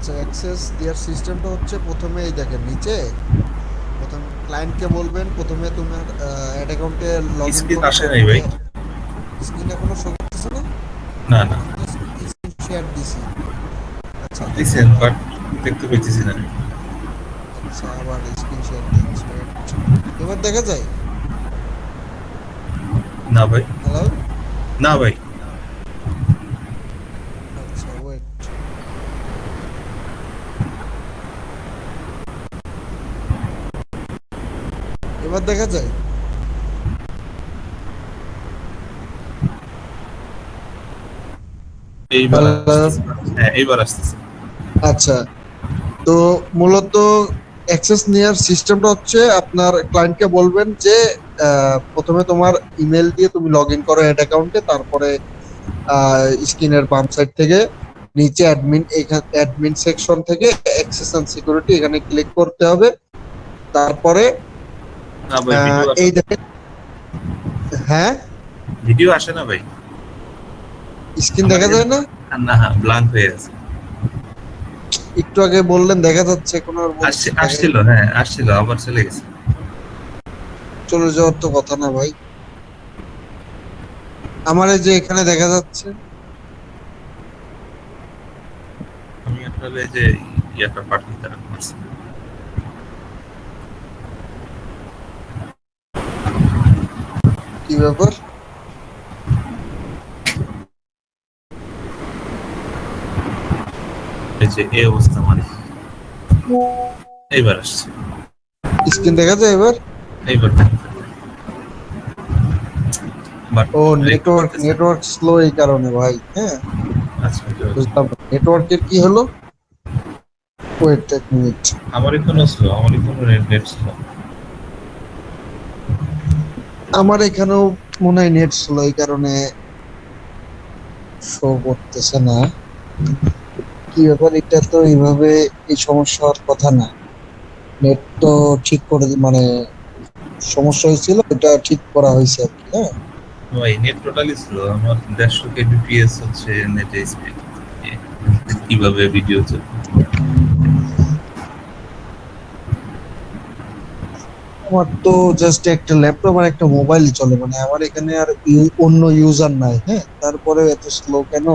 আচ্ছা, অ্যাক্সেস দেওয়ার সিস্টেমটা হচ্ছে প্রথমে এই দেখেন নিচে প্রথম ক্লায়েন্টকে বলবেন প্রথমে তোমার অ্যাড অ্যাকাউন্টে লগ ইন স্ক্রিন করো, আসে নাই তারপরে ভাই। স্ক্রিন এখনো শো করতেছে না। না না, আমি তো স্ক্রিন শেয়ার দিছি। আচ্ছা দেখি দিছেন আবার। বাট দেখতে পেয়েছি না। আচ্ছা আবার স্ক্রিন শেয়ার দিচ্ছি, ওয়েট। এবার দেখা যায়? না ভাই, হ্যালো। না ভাই। আচ্ছা ওয়েট। এবার দেখা যায়? এইবার হ্যালো। আসতেছে। হ্যাঁ, এইবার আসতেছে। আচ্ছা, তো মূলত অ্যাক্সেস নেওয়ার সিস্টেমটা হচ্ছে আপনার ক্লায়েন্টকে বলবেন যে প্রথমে তোমার ইমেল দিয়ে তুমি লগ ইন করো অ্যাড অ্যাকাউন্টে, তারপরে স্ক্রিনের বাম সাইড থেকে নিচে অ্যাডমিন, এখানে অ্যাডমিন সেকশন থেকে অ্যাক্সেস এন্ড সিকিউরিটি এখানে ক্লিক করতে হবে। তারপরে না ভাই, ভিডিও আসে এই না। দেখেন। হ্যাঁ, ভিডিও আসে না ভাই। স্ক্রিন আমার দেখা কাছে যায় না। না, ব্লাঙ্ক হয়ে আছে। একটু আগে বললেন দেখা যাচ্ছে, এখন আর আসছে, বলতেছেন দেখা আসছিল, হ্যাঁ আসছিল, আবার চলে গেছে। চলে যাওয়ার তো কথা না ভাই। আমার এই যে এখানে দেখা যাচ্ছে। আমি আসলে যে ইয়াটা পাঠিয়ে তারা করছি। কি ব্যাপার? এই যে এই অবস্থা মানে। এইবার আসছে। স্ক্রিন দেখা যায় এবার? এইবার বাট ও, রেকর্ড নেটওয়ার্ক করতেছে। নেটওয়ার্ক স্লো এই কারণে ভাই। হ্যাঁ, আচ্ছা, বুঝলাম। নেটওয়ার্কের কি হলো? ওয়েট এক মিনিট। আমার এখানে স্লো, আমার এখানে নেট স্লো। আমার এখানেও মনে হয় নেট স্লো, এই কারণে শো করতেছে না। কি ব্যাপার, এটা তো এইভাবে এই সমস্যা হওয়ার কথা না। নেট তো ঠিক করে মানে সমস্যা হয়েছিল, এটা ঠিক করা হয়েছে আর কি। হ্যাঁ, ভাই নেট টোটালি স্লো, আমার 150 কেবিপিএস হচ্ছে নেটে স্পিড। কিভাবে ভিডিও চলবে? আমার তো জাস্ট একটা ল্যাপটপ আর একটা মোবাইল চলে, মানে আমার এখানে আর অন্য ইউজার নাই। হ্যাঁ, তারপরে এত স্লো কেন?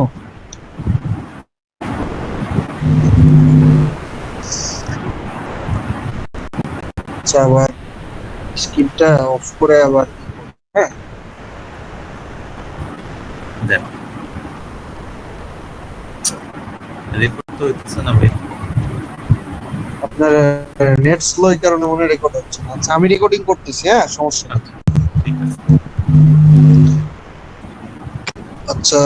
আচ্ছা, আবার স্ক্রিনটা অফ করে আবার ই করব। হ্যাঁ, দেন রেকর্ড তো হচ্ছে না ভাই। আপনার নেট স্লো এই কারণে মনে রেকর্ড হচ্ছে না। আচ্ছা, আমি রেকর্ডিং করতেছি, হ্যাঁ সমস্যা নেই। আচ্ছা, ঠিক আছে। আচ্ছা,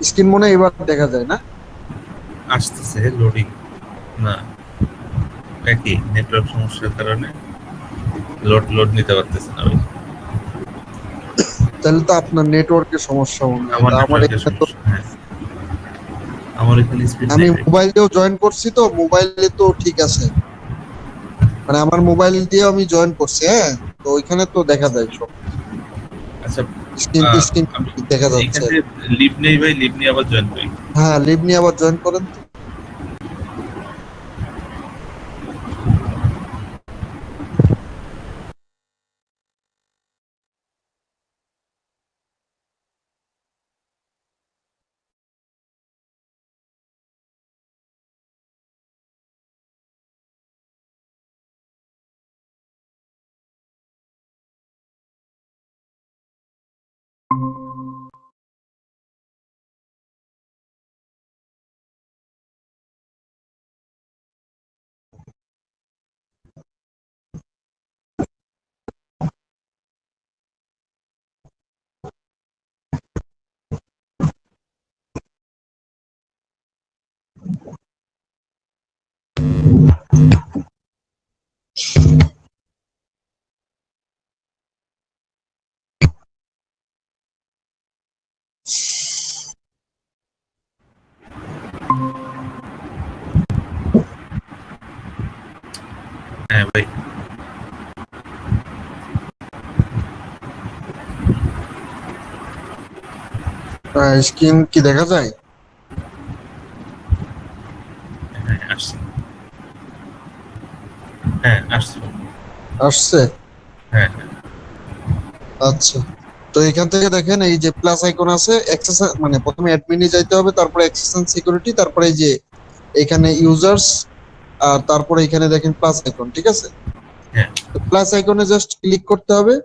স্ক্রিন মনে হয় এবার দেখা যায় না? আসতেছে লোডিং। না, একই নেটওয়ার্ক সমস্যার কারণে লোড লোড নিতে পারতেছে না ভাই। তাহলে তো আপনার নেটওয়ার্কের সমস্যা মনে হয়। আমার তা আমার নেটওয়ার্কের এখানে তো, সমস্যা, হ্যাঁ। আমার এখানে স্পিড আমি নাই ভাই। মোবাইল দিয়েও জয়েন করছি, তো মোবাইলে তো ঠিক আছে। মানে আমার মোবাইল দিয়ে আমি জয়েন করছি। হ্যাঁ, তো ওইখানে তো দেখা যায় সব, আচ্ছা, স্ক্রিন টু স্ক্রিন আমি দেখা এখান যাচ্ছে। থেকে লিভ নেই ভাই, লিভ নিয়ে আবার জয়েন করি। হ্যাঁ, লিভ নিয়ে আবার জয়েন করেন তো। হ্যাঁ ভাই। স্ক্রিন কি দেখা যায়? আসছে। হ্যাঁ আসছে। আসছে? হ্যাঁ হ্যাঁ। আচ্ছা, তো এখান থেকে দেখেন এই যে প্লাস আইকন আছে, অ্যাক্সেস মানে প্রথমে অ্যাডমিনে যাইতে হবে, তারপরে অ্যাক্সেস এন্ড সিকিউরিটি, তারপরে এই যে এখানে ইউজার্স, আর তারপরে এখানে দেখেন প্লাস আইকন, ঠিক আছে? হ্যাঁ তো প্লাস আইকনে জাস্ট ক্লিক করতে হবে।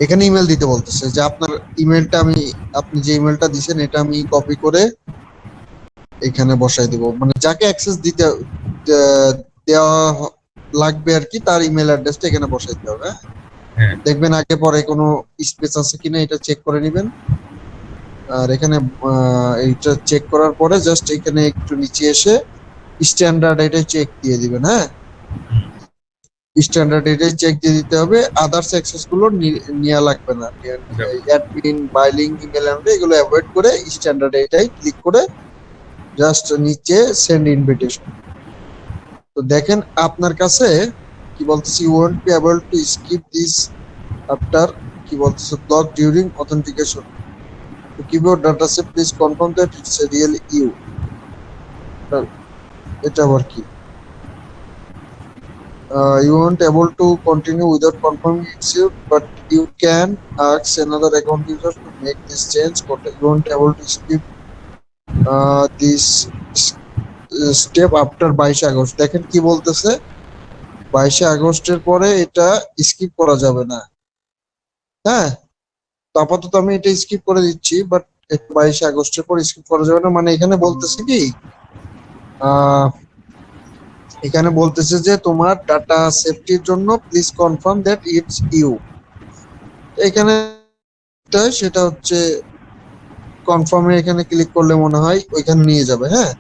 এখানে ইমেল দিতে বলতেছে যে আপনার ইমেলটা আমি, আপনি যে ইমেলটা দিবেন এটা আমি কপি করে এখানে বসাই দিব, মানে যাকে অ্যাক্সেস দিতে দেওয়া লাগবে আর কি, তার ইমেল অ্যাড্রেসটা এখানে বসাই দিতে হবে। হ্যাঁ। দেখবেন আগে পরে কোনো স্পেস আছে কিনা এটা চেক করে নেবেন। আর এখানে এইটা চেক করার পরে জাস্ট এখানে একটু নিচে এসে স্ট্যান্ডার্ড এটা চেক দিয়ে দিবেন। হ্যাঁ, হুম, স্ট্যান্ডার্ড এটাই চেক দিয়ে দিতে হবে, আদার্স অ্যাক্সেস গুলো নেওয়া লাগবে না। যাবে। অ্যাডমিন, বাইলিং, ইমেল এগুলো অ্যাভয়েড করে স্ট্যান্ডার্ড এটাই ক্লিক করে জাস্ট নিচে সেন্ড ইনভিটেশন। তো দেখেন আপনার কাছে কি বলতেছে, you won't be able to skip this after, কি বলতেছে, block during authentication to keep your data safe, please confirm that it's a real you. এটা আবার কি? You won't able to continue without confirming it's you, but you can ask another account user to make this change. But you won't able to skip this step after 22 August. দেখেন কি বলতেছে, 22 আগস্টের পরে এটা skip করা যাবে না। হ্যাঁ, তো আপাতত আমি এটা স্কিপ করে দিচ্ছি, বাট 22 আগস্টের পর স্কিপ করা যাবে না। মানে এখানে বলতেছে কি, আহ এখানে বলতেছে যে তোমার ডাটা সেফটির জন্য please confirm that it's you. এখানে সেটা হচ্ছে কনফার্মে এখানে ক্লিক করলে মনে হয় ওইখানে নিয়ে যাবে। হ্যাঁ,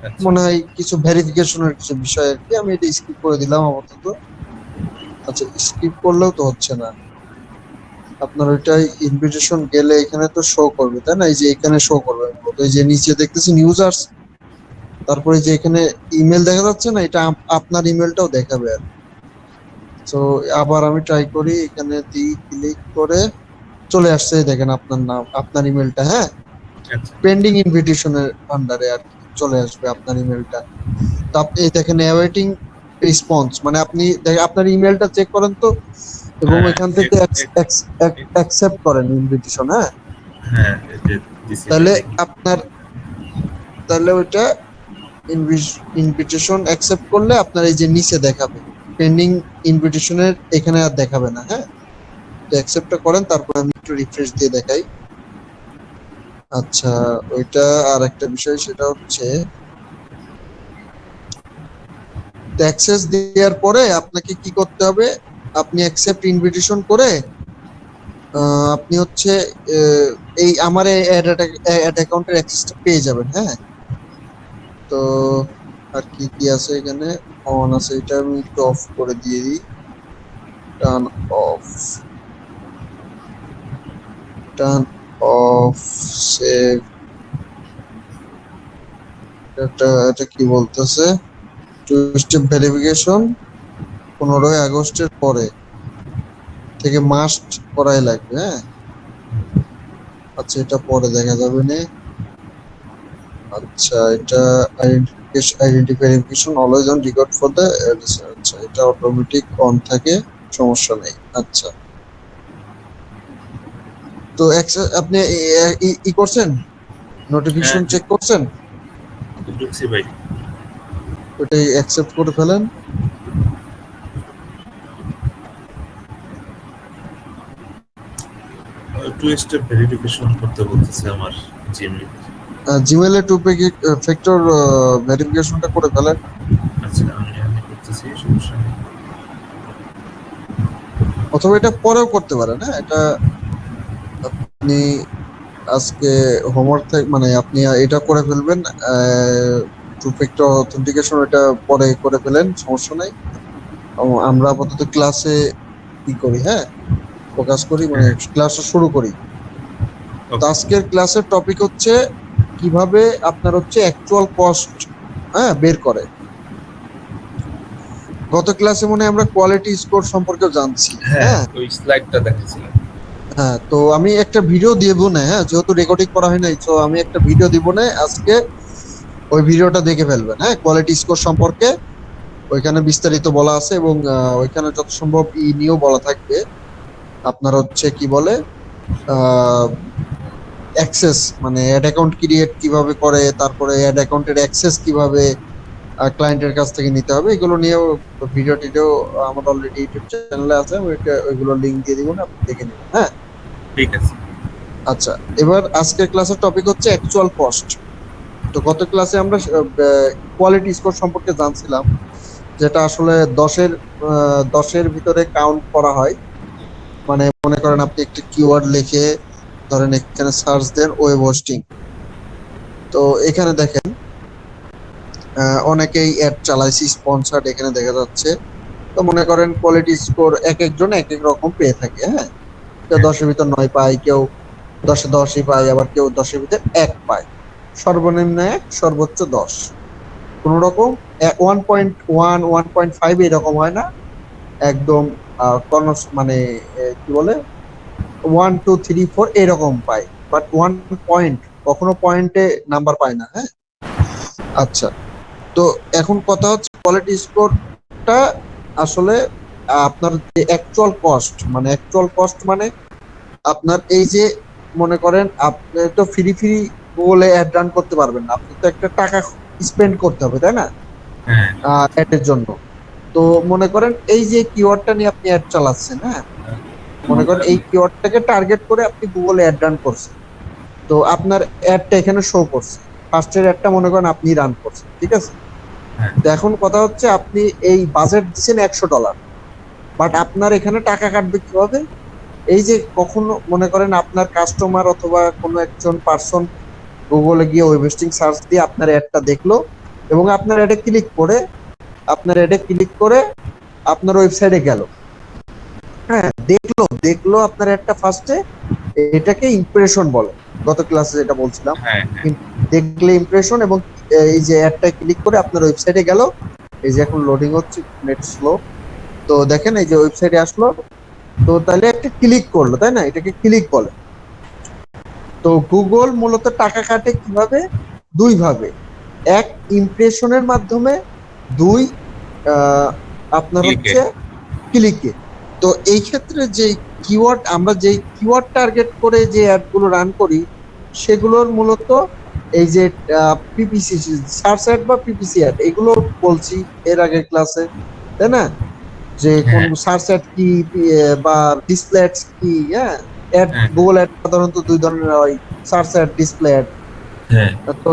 আচ্ছা। মনে হয় কিছু ভেরিফিকেশনের কিছু বিষয় আর কি, আমি এটা স্কিপ করে দিলাম আপাতত। আচ্ছা, স্কিপ করলেও তো হচ্ছে না। আপনার ওইটাই ইনভিটেশন গেলে এখানে তো শো করবে, তাই না? এই যে এখানে শো করবে, এই যে নিচে দেখতেছেন ইউজার্স, তারপরে যে এখানে ইমেল দেখা যাচ্ছে না, এটা আপনার ইমেলটাও দেখাবে আর। তো আবার আমি ট্রাই করি, এখানে দিই ক্লিক করে চলে আসছে, দেখেন আপনার নাম, আপনার ইমেলটা। হ্যাঁ, আচ্ছা। পেন্ডিং ইনভিটেশনের আন্ডারে আর কি চলে আসবে আপনার ইমেলটা। তো আপনি এই দেখেন অ্যাওয়েটিং রেসপন্স, মানে আপনি আপনার ইমেলটা চেক করেন তো, এবং হ্যাঁ এখান থেকে অ্যাকসেপ্ট করেন ইনভিটেশন। হ্যাঁ, হ্যাঁ এই যে দিছি তাহলে দেখি। আপনার, তাহলে ওইটা ইনভিটেশন অ্যাকসেপ্ট করলে আপনার এই যে নিচে দেখাবে, পেন্ডিং ইনভিটেশনের এখানে আর দেখাবে না। হ্যাঁ, তো অ্যাকসেপ্টটা করেন, তারপর আমি একটু রিফ্রেশ দিয়ে দেখাই। আচ্ছা, ওইটা আর একটা বিষয়, সেটা হচ্ছে অ্যাক্সেস দেওয়ার পরে আপনাকে কি করতে হবে, আপনি অ্যাকসেপ্ট ইনভিটেশন করে আপনি হচ্ছে এই আমার অ্যাড অ্যাকাউন্টের অ্যাক্সেসটা পেয়ে যাবেন। হ্যাঁ, তো আর কি কি আছে এখানে, অন আছে, এটা আমি একটু অফ করে দিয়ে দিই, turn off, turn off save. এটা কি বলতেছে, টু স্টেপ ভেরিফিকেশন 15 আগস্টের পরে থেকে মাস্ট করাই লাগবে। হ্যাঁ, আচ্ছা, এটা পরে দেখা যাবে না। আচ্ছা, এটা identity verification always on record for the, আচ্ছা এটা অটোমেটিক অন থাকে, সমস্যা নেই। আচ্ছা, তো আপনি ই করছেন, নোটিফিকেশন হ্যাঁ চেক করছেন, ঢুকছি ভাই। ওটাই অ্যাকসেপ্ট করে ফেলেন। টু স্টেপ ভেরিফিকেশন করতে বলতেছে আমার জিমেইল। জিমেইলে টু ফ্যাক্টর ভেরিফিকেশনটা করে ফেলেন। আচ্ছা আমি করতেছি, সমস্যা নেই। অথবা এটা পরেও করতে পারেন। হ্যাঁ, এটা আপনি আজকে হোমওয়ার্ক থেকে, মানে আপনি এটা করে ফেলবেন, টু ফ্যাক্টর অথেন্টিকেশন, এটা পরে করে ফেলেন, সমস্যা নাই। আমরা আপাতত ক্লাসে কি করি, হ্যাঁ ফোকাস করি, মানে হ্যাঁ ক্লাসটা শুরু করি। তো ওকে। আজকের ক্লাসের টপিক হচ্ছে কিভাবে আপনার হচ্ছে অ্যাকচুয়াল কস্ট বের করে। গত ক্লাসে মনে হয় আমরা কোয়ালিটি স্কোর সম্পর্কে জানছি। হ্যাঁ হ্যাঁ, ওই স্লাইডটা দেখাচ্ছিলাম। হ্যাঁ, তো আমি একটা ভিডিও দিব না, হ্যাঁ যেহেতু রেকর্ডিং করা হয় নাই, তো আমি একটা ভিডিও দিব না আজকে। ওই ভিডিওটা দেখে ফেলবেন। হ্যাঁ, কোয়ালিটি স্কোর সম্পর্কে ওইখানে বিস্তারিত বলা আছে এবং ওইখানে যত সম্ভব নিয়েও বলা থাকবে। আপনার হচ্ছে কি বলে অ্যাক্সেস, মানে অ্যাড অ্যাকাউন্ট ক্রিয়েট কিভাবে করে, তারপরে অ্যাড অ্যাকাউন্টের অ্যাক্সেস কিভাবে ক্লায়েন্টের কাছ থেকে নিতে হবে, এগুলো নিয়েও ভিডিও টিডিও আমার অলরেডি ইউটিউব চ্যানেলে আছে, ওইগুলো লিঙ্ক দিয়ে দিব, আপনি দেখে নেবেন। হ্যাঁ, ঠিক আছে। আচ্ছা, এবার আজকের ক্লাসের টপিক হচ্ছে অ্যাকচুয়াল কস্ট। তো গত ক্লাসে আমরা কোয়ালিটি স্কোর সম্পর্কে জানছিলাম, যেটা আসলে 10-এর ভিতরে কাউন্ট করা হয়। মানে মনে করেন আপনি একটা কিওয়ার্ড লিখে ধরেন এখানে সার্চ দেন ওয়েব হোস্টিং, তো এখানে দেখেন অনেকেই অ্যাড চালাইছি স্পন্সর্ড, এখানে দেখা যাচ্ছে। তো মনে করেন কোয়ালিটি স্কোর এক একজন এক এক রকম পেয়ে থাকে। হ্যাঁ, কেউ 10-এর ভিতর 9 পায়, কেউ 10-এ 10ই পায়, আবার কেউ 10-এর ভিতর 1 পায়। সর্বনিম্ন 1, সর্বোচ্চ 10। কোন রকম 1.1 1.5 এরকম হয় না, একদম মানে কি বলে 1 2 3 4 এরকম পায়, বাট 1 পয়েন্ট কখনো পয়েন্টে নাম্বার পায় না। হ্যাঁ, আচ্ছা, তো এখন কথা হচ্ছে কোয়ালিটি স্কোরটা আসলে আপনার যে অ্যাকচুয়াল কস্ট, মানে আপনার এই যে মনে করেন আপনি তো ফ্রি গুগলে অ্যাড রান করতে পারবেন না, আপনি তো একটা টাকা স্পেন্ড করতে হবে, তাই না, হ্যাঁ, অ্যাডের জন্য। তো মনে করেন এই যে কিওয়ার্ডটা নিয়ে আপনি অ্যাড চালাচ্ছেন, হ্যাঁ, মনে করেন এই কিওয়ার্ডটাকে টার্গেট করে আপনি গুগলে অ্যাড রান করছেন, তো আপনার অ্যাডটা এখানে শো করছে, ফার্স্টের অ্যাডটা মনে করেন আপনি রান করছেন, ঠিক আছে। হ্যাঁ, তো এখন কথা হচ্ছে আপনি এই বাজেট দিচ্ছেন $100, বাট আপনার এখানে টাকা কাটবে কিভাবে? এই যে কখনো মনে করেন আপনার কাস্টমার অথবা কোনো একজন পার্সন গুগলে গিয়ে ওয়েব হোস্টিং সার্চ দিয়ে আপনার অ্যাডটা দেখলো এবং আপনার অ্যাডে ক্লিক করে আপনার ওয়েবসাইটে গেল। হ্যাঁ, দেখলো আপনার অ্যাডটা ফার্স্টে, এটাকে ইমপ্রেশন বলে, গত ক্লাসে যেটা বলছিলাম। হ্যাঁ, দেখলে ইমপ্রেশন, এবং এই যে অ্যাডটা ক্লিক করে আপনার ওয়েবসাইটে গেল। এই যে এখন লোডিং হচ্ছে, নেট স্লো। তো দেখেন এই যে ওয়েবসাইটে আসলো, তো তাহলে একটা ক্লিক করলো, তাই না, এটাকে ক্লিক বলে। তো গুগল মূলত টাকা কাটে কিভাবে? দুই ভাবে। এক, ইমপ্রেশনের মাধ্যমে। দুই, আপনার ক্লিকে। হচ্ছে ক্লিকে। তো এই ক্ষেত্রে যে আমরা যে কিওয়ার্ড টার্গেট করে যে অ্যাডগুলো রান করি, সেগুলোর মূলত এই যে পিপিসি সার্চ অ্যাড বা পিপিসি অ্যাড, এগুলো বলছি এর আগের ক্লাসে, তাই না, যে কোন হ্যাঁ, সার্চ অ্যাড কি বা ডিসপ্লে অ্যাডস কি। হ্যাঁ, অ্যাড, হ্যাঁ, গুগল অ্যাড সাধারণত দুই ধরনের হয়, সার্চ অ্যাড, ডিসপ্লে অ্যাড। হ্যাঁ, তো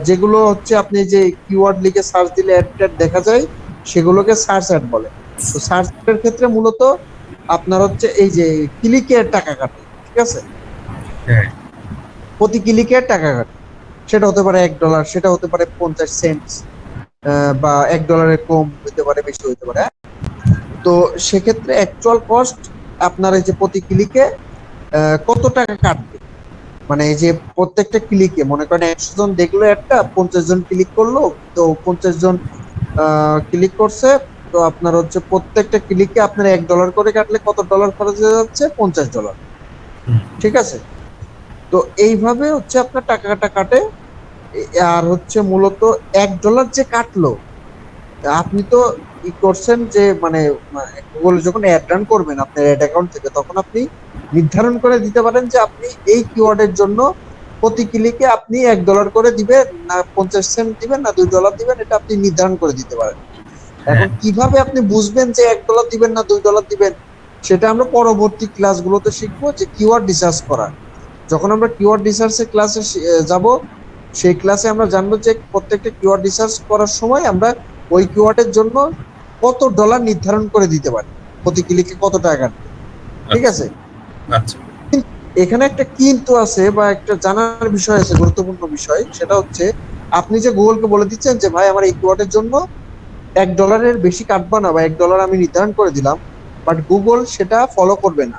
যেগুলো হচ্ছে আপনি যে কিওয়ার্ড লিখে সার্চ দিলে অ্যাড দেখা যায়, সেগুলোকে সার্চ অ্যাড বলে। তো সার্চ অ্যাডের ক্ষেত্রে মূলত আপনার হচ্ছে এই যে ক্লিকের টাকা কাটে, ঠিক আছে, হ্যাঁ, প্রতি ক্লিকের টাকা কাটে। সেটা হতে পারে $1, সেটা হতে পারে 50 সেন্ট, বা $1 কম হতে পারে, বেশি হতে পারে। হ্যাঁ? তো সেক্ষেত্রে অ্যাকচুয়াল কস্ট আপনার এই যে প্রতি ক্লিকে কত টাকা কাটবে, মানে এই যে প্রত্যেকটা ক্লিকে মনে করেন 100 জন দেখলো একটা, 50 জন ক্লিক করলো, তো 50 জন ক্লিক করছে, তো আপনার হচ্ছে প্রত্যেকটা ক্লিকে আপনার $1 করে কাটলে কত ডলার খরচ হয়ে যাচ্ছে? $50। ঠিক আছে, তো এইভাবে হচ্ছে আপনার টাকাটা কাটে। আর হচ্ছে মূলত $1 যে কাটলো, আপনি তো ই করছেন যে মানে গুগলে যখন অ্যাড রান করবেন আপনার অ্যাড অ্যাকাউন্ট থেকে, তখন আপনি নির্ধারণ করে দিতে পারেন যে আপনি এই কিওয়ার্ডের জন্য প্রতি ক্লিকে আপনি $1 করে দিবেন, না 50 সেন্ট দিবেন, না $2 দিবেন, এটা আপনি নির্ধারণ করে দিতে পারেন। এখন কিভাবে আপনি বুঝবেন যে $1 দিবেন না $2 দিবেন, সেটা আমরা পরবর্তী ক্লাসগুলোতে শিখবো, যে কিওয়ার্ড রিসার্চ করা। যখন আমরা কিওয়ার্ড রিসার্চের ক্লাসে যাব, সেই ক্লাসে আমরা জানবো যে প্রত্যেকটা কিওয়ার্ড রিসার্চ করার সময় আমরা ওই কিওয়ার্ডের জন্য কত ডলার নির্ধারণ করে দিতে পারি, প্রতি ক্লিকে কত টাকা কাটবে। ঠিক আছে, আচ্ছা, এখানে একটা কিন্তু আছে বা একটা জানার বিষয় আছে, গুরুত্বপূর্ণ বিষয়, সেটা হচ্ছে আপনি যে গুগলকে বলে দিচ্ছেন যে ভাই আমার এই কিওয়ার্ডের জন্য $1 বেশি কাটবা না, বা $1 আমি নির্ধারণ করে দিলাম, বাট গুগল সেটা ফলো করবে না।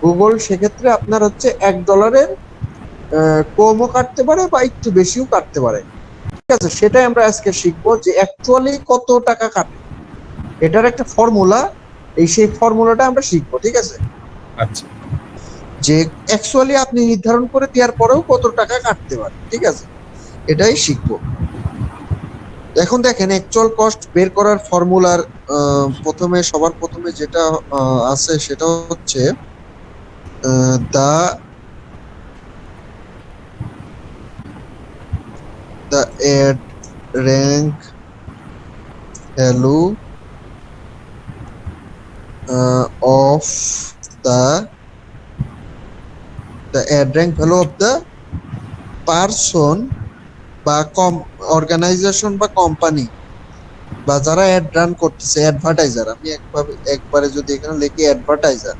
গুগল সেক্ষেত্রে আপনার হচ্ছে $1 কমও কাটতে পারে বা একটু বেশিও কাটতে পারে। ঠিক আছে, সেটাই আমরা আজকে শিখবো যে অ্যাকচুয়ালি কত টাকা কাটে, এটার একটা ফর্মুলা, সেই ফর্মুলাটা আমরা শিখবো। ঠিক আছে, আচ্ছা, যে অ্যাকচুয়ালি আপনি নির্ধারণ করে দেওয়ার পরেও কত টাকা কাটতে পারে। ঠিক আছে, এটাই শিখবো। এখন দেখেন অ্যাকচুয়াল কস্ট বের করার ফর্মুলার সবার প্রথমে যেটা আছে সেটা হচ্ছে the the ad rank value of the ad rank value of the person বা অর্গানাইজেশন বা কোম্পানি বা যারা অ্যাড রান করতেছে, অ্যাডভার্টাইজার। আমি একবারে যদি এখানে লিখি অ্যাডভার্টাইজার,